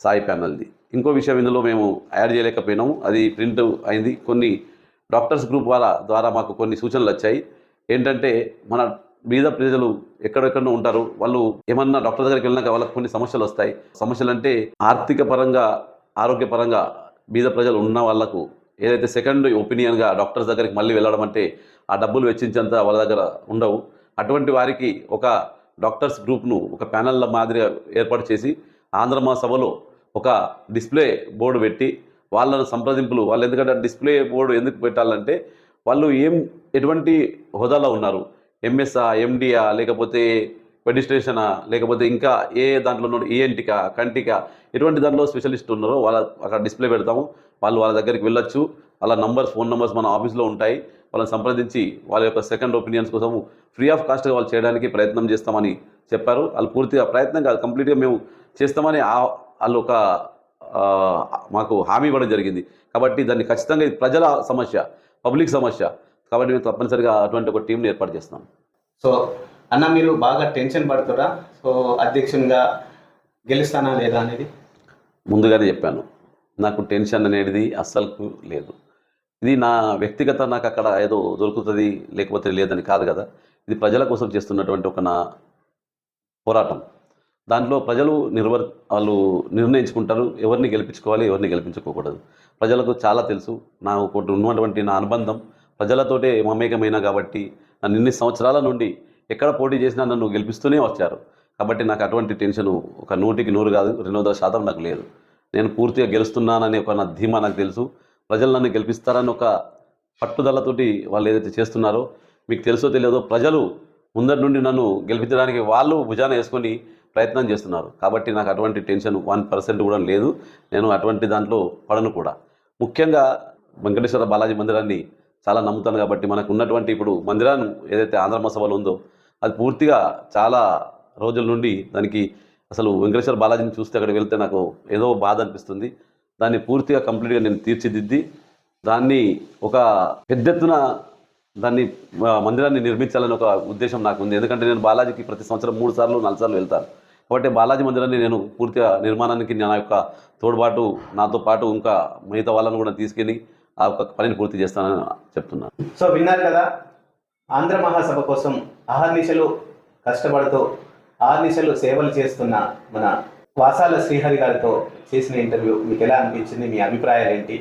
సాయి ప్యానల్ది. ఇంకో విషయం ఇందులో మేము యాడ్ చేయలేకపోయినాము, అది ప్రింట్ అయింది. కొన్ని డాక్టర్స్ గ్రూప్ ద్వారా మాకు కొన్ని సూచనలు వచ్చాయి. ఏంటంటే, మన బీద ప్రజలు ఎక్కడెక్కడో ఉంటారు. వాళ్ళు ఏమన్నా డాక్టర్ దగ్గరికి వెళ్ళినాక వాళ్ళకి కొన్ని సమస్యలు వస్తాయి. సమస్యలు అంటే ఆర్థిక పరంగా, ఆరోగ్యపరంగా బీద ప్రజలు ఉన్న వాళ్ళకు ఏదైతే సెకండ్ ఒపీనియన్గా డాక్టర్స్ దగ్గరికి మళ్ళీ వెళ్ళడం అంటే ఆ డబ్బులు వెచ్చించేంత వాళ్ళ దగ్గర ఉండవు. అటువంటి వారికి ఒక డాక్టర్స్ గ్రూప్ను ఒక ప్యానెల్ మాదిరిగా ఏర్పాటు చేసి ఆంధ్ర మహాసభలో ఒక డిస్ప్లే బోర్డు పెట్టి వాళ్ళను సంప్రదింపులు, వాళ్ళు ఎందుకంటే డిస్ప్లే బోర్డు ఎందుకు పెట్టాలంటే వాళ్ళు ఎటువంటి హోదాలో ఉన్నారు, ఎంఎస్ఆ, ఎండియా, లేకపోతే పెడిస్ట్రేషనా, లేకపోతే ఇంకా ఏ దాంట్లో ఉన్నాడు, ఈఎన్టికా, కంటికా, ఎటువంటి దాంట్లో స్పెషలిస్ట్ ఉన్నారో వాళ్ళ అక్కడ డిస్ప్లే పెడతాము. వాళ్ళ దగ్గరికి వెళ్ళొచ్చు. వాళ్ళ నంబర్స్, ఫోన్ నెంబర్స్ మన ఆఫీస్లో ఉంటాయి. వాళ్ళని సంప్రదించి వాళ్ళ యొక్క సెకండ్ ఒపీనియన్స్ కోసం ఫ్రీ ఆఫ్ కాస్ట్గా వాళ్ళు చేయడానికి ప్రయత్నం చేస్తామని చెప్పారు. వాళ్ళు పూర్తిగా ప్రయత్నం కాదు, కంప్లీట్గా మేము చేస్తామని వాళ్ళు ఒక మాకు హామీ ఇవ్వడం జరిగింది. కాబట్టి దాన్ని ఖచ్చితంగా ఇది ప్రజల సమస్య, పబ్లిక్ సమస్య కాబట్టి మేము తప్పనిసరిగా అటువంటి ఒక టీంని ఏర్పాటు చేస్తాం. సో అన్న, మీరు బాగా టెన్షన్ పడుతురా? సో అధ్యక్షునిగా గెలుస్తానా లేదా అనేది ముందుగానే చెప్పాను. నాకు టెన్షన్ అనేది అస్సలు లేదు. ఇది నా వ్యక్తిగత, నాకు అక్కడ ఏదో దొరుకుతుంది లేకపోతే లేదని కాదు కదా. ఇది ప్రజల కోసం చేస్తున్నటువంటి ఒక నా పోరాటం. దాంట్లో ప్రజలు వాళ్ళు నిర్ణయించుకుంటారు ఎవరిని గెలిపించుకోవాలి, ఎవరిని గెలిపించుకోకూడదు. ప్రజలకు చాలా తెలుసు. నాకు ఉన్నటువంటి నా అనుబంధం ప్రజలతోటే మమేకమైన కాబట్టి నన్ను ఇన్ని సంవత్సరాల నుండి ఎక్కడ పోటీ చేసినా నన్ను గెలిపిస్తూనే వచ్చారు. కాబట్టి నాకు అటువంటి టెన్షను ఒక 100కి 100 కాదు, 200% నాకు లేదు. నేను పూర్తిగా గెలుస్తున్నానని ఒక నా ధీమా నాకు తెలుసు. ప్రజలు నన్ను గెలిపిస్తారని ఒక పట్టుదలతోటి వాళ్ళు ఏదైతే చేస్తున్నారో, మీకు తెలుసో తెలియదో, ప్రజలు ముందరి నుండి నన్ను గెలిపించడానికి వాళ్ళు భుజాన వేసుకొని ప్రయత్నం చేస్తున్నారు. కాబట్టి నాకు అటువంటి టెన్షన్ 1% కూడా లేదు. నేను అటువంటి దాంట్లో పడను కూడా. ముఖ్యంగా వెంకటేశ్వర బాలాజీ మందిరాన్ని చాలా నమ్ముతాను కాబట్టి మనకు ఉన్నటువంటి ఇప్పుడు మందిరాన్ని ఏదైతే ఆంధ్ర మహాసభలో ఉందో అది పూర్తిగా చాలా రోజుల నుండి దానికి అసలు వెంకటేశ్వర బాలాజీని చూస్తే అక్కడికి వెళ్తే నాకు ఏదో బాధ అనిపిస్తుంది. దాన్ని పూర్తిగా కంప్లీట్గా నేను తీర్చిదిద్ది దాన్ని ఒక పెద్ద ఎత్తున దాన్ని మందిరాన్ని నిర్మించాలని ఒక ఉద్దేశం నాకు ఉంది. ఎందుకంటే నేను బాలాజీకి ప్రతి సంవత్సరం 3 సార్లు 4 సార్లు వెళ్తాను. కాబట్టి బాలాజీ మందిరాన్ని నేను పూర్తిగా నిర్మాణానికి నా యొక్క తోడ్పాటు, నాతో పాటు ఇంకా మిగతా వాళ్ళని కూడా తీసుకెళ్ళి ఆ యొక్క పనిని పూర్తి చేస్తానని చెప్తున్నాను. సో విన్నారు కదా, ఆంధ్ర మహాసభ కోసం అహర్నిశలు కష్టపడుతూ ఆర్నిశలు సేవలు చేస్తున్న మన వాసాల శ్రీహరి గారితో చేసిన ఇంటర్వ్యూ మీకు ఎలా అనిపించింది, మీ అభిప్రాయాలు ఏంటి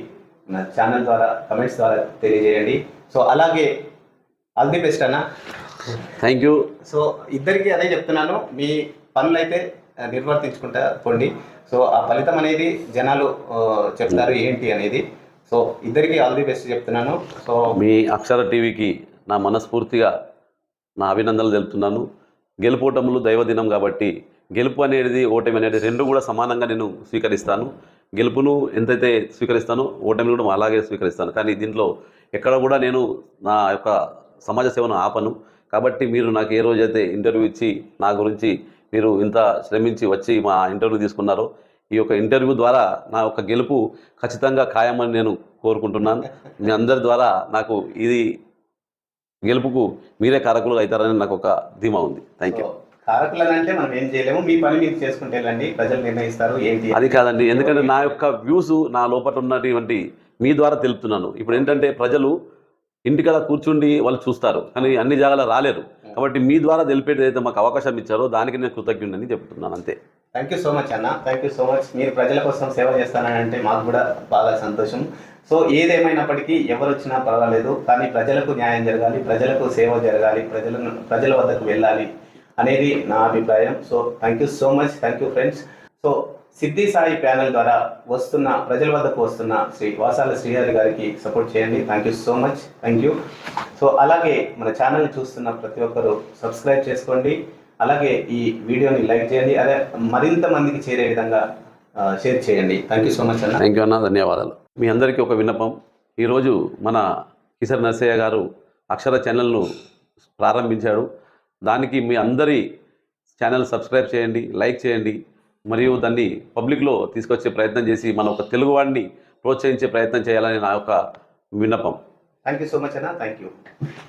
మన ఛానల్ ద్వారా కమెంట్స్ ద్వారా తెలియజేయండి. సో అలాగే ఆల్ ది బెస్ట్ అన్న. Thank you. సో ఇద్దరికి అదే చెప్తున్నాను, మీ పనులు అయితే నిర్వర్తించుకుంటా పోండి. సో ఆ ఫలితం అనేది జనాలు చెప్తారు ఏంటి అనేది. సో ఇద్దరికి ఆల్ ది బెస్ట్ చెప్తున్నాను. సో మీ అక్షర టీవీకి నా మనస్ఫూర్తిగా నా అభినందనలు తెలుపుతున్నాను. గెలుపోటములు దైవదినం కాబట్టి గెలుపు అనేది ఓటమి అనేది రెండు కూడా సమానంగా నేను స్వీకరిస్తాను. గెలుపును ఎంతైతే స్వీకరిస్తానో ఓటమిని కూడా అలాగే స్వీకరిస్తాను. కానీ దీంట్లో ఎక్కడ కూడా నేను నా యొక్క సమాజ సేవను ఆపను. కాబట్టి మీరు నాకు ఏ రోజైతే ఇంటర్వ్యూ ఇచ్చి నా గురించి మీరు ఇంత శ్రమించి వచ్చి మా ఇంటర్వ్యూ తీసుకున్నారో, ఈ యొక్క ఇంటర్వ్యూ ద్వారా నా యొక్క గెలుపు ఖచ్చితంగా ఖాయమని నేను కోరుకుంటున్నాను. మీ అందరి ద్వారా నాకు ఇది గెలుపుకు మీరే కారకులు అవుతారని నాకు ఒక ధీమా ఉంది. Thank you. కారకులని అంటే మనం ఏం చేయలేము, మీ పని మీరు చేసుకుంటే వెళ్ళండి, ప్రజలు నిర్ణయిస్తారు ఏంటి. అది కాదండి, ఎందుకంటే నా యొక్క వ్యూస్ నా లోపల ఉన్నటువంటి మీ ద్వారా తెలుపుతున్నాను. ఇప్పుడు ఏంటంటే ప్రజలు ఇంటికలా కూర్చుండి వాళ్ళు చూస్తారు, కానీ అన్ని జాగాలో రాలేరు. కాబట్టి మీ ద్వారా తెలిపేది అయితే మాకు అవకాశం ఇచ్చారో దానికి నేను కృతజ్ఞుడని చెప్తున్నాను, అంతే. థ్యాంక్ యూ సో మచ్ అన్న, థ్యాంక్ యూ సో మచ్. మీరు ప్రజల కోసం సేవ చేస్తానని అంటే మాకు కూడా బాగా సంతోషం. సో ఏదేమైనప్పటికీ ఎవరు వచ్చినా పర్వాలేదు, కానీ ప్రజలకు న్యాయం జరగాలి, ప్రజలకు సేవ జరగాలి, ప్రజల వద్దకు వెళ్ళాలి అనేది నా అభిప్రాయం. So thank you so much, thank you friends. So Siddhi Sai panel ద్వారా వస్తున్న ప్రజల వద్దకు వస్తున్న శ్రీ వాసాల శ్రీహరి గారికి సపోర్ట్ చేయండి. Thank you so much, thank you. So అలాగే మన ఛానల్ చూస్తున్న ప్రతి ఒక్కరూ సబ్స్క్రైబ్ చేసుకోండి, అలాగే ఈ వీడియోని లైక్ చేయండి, అదే మరింత మందికి చేరే విధంగా షేర్ చేయండి. థ్యాంక్ యూ సో మచ్ అన్న. థ్యాంక్ యూ అన్న, ధన్యవాదాలు. మీ అందరికీ ఒక విన్నపం. ఈరోజు మన కిశోర్ నరసయ్య గారు అక్షర ఛానల్ను ప్రారంభించాడు. దానికి మీ అందరి ఛానల్ సబ్స్క్రైబ్ చేయండి, లైక్ చేయండి, మరియు దాన్ని పబ్లిక్లో తీసుకొచ్చే ప్రయత్నం చేసి మన ఒక తెలుగువాడిని ప్రోత్సహించే ప్రయత్నం చేయాలని నా యొక్క విన్నపం. థ్యాంక్ యూ సో మచ్ అన్న, థ్యాంక్ యూ.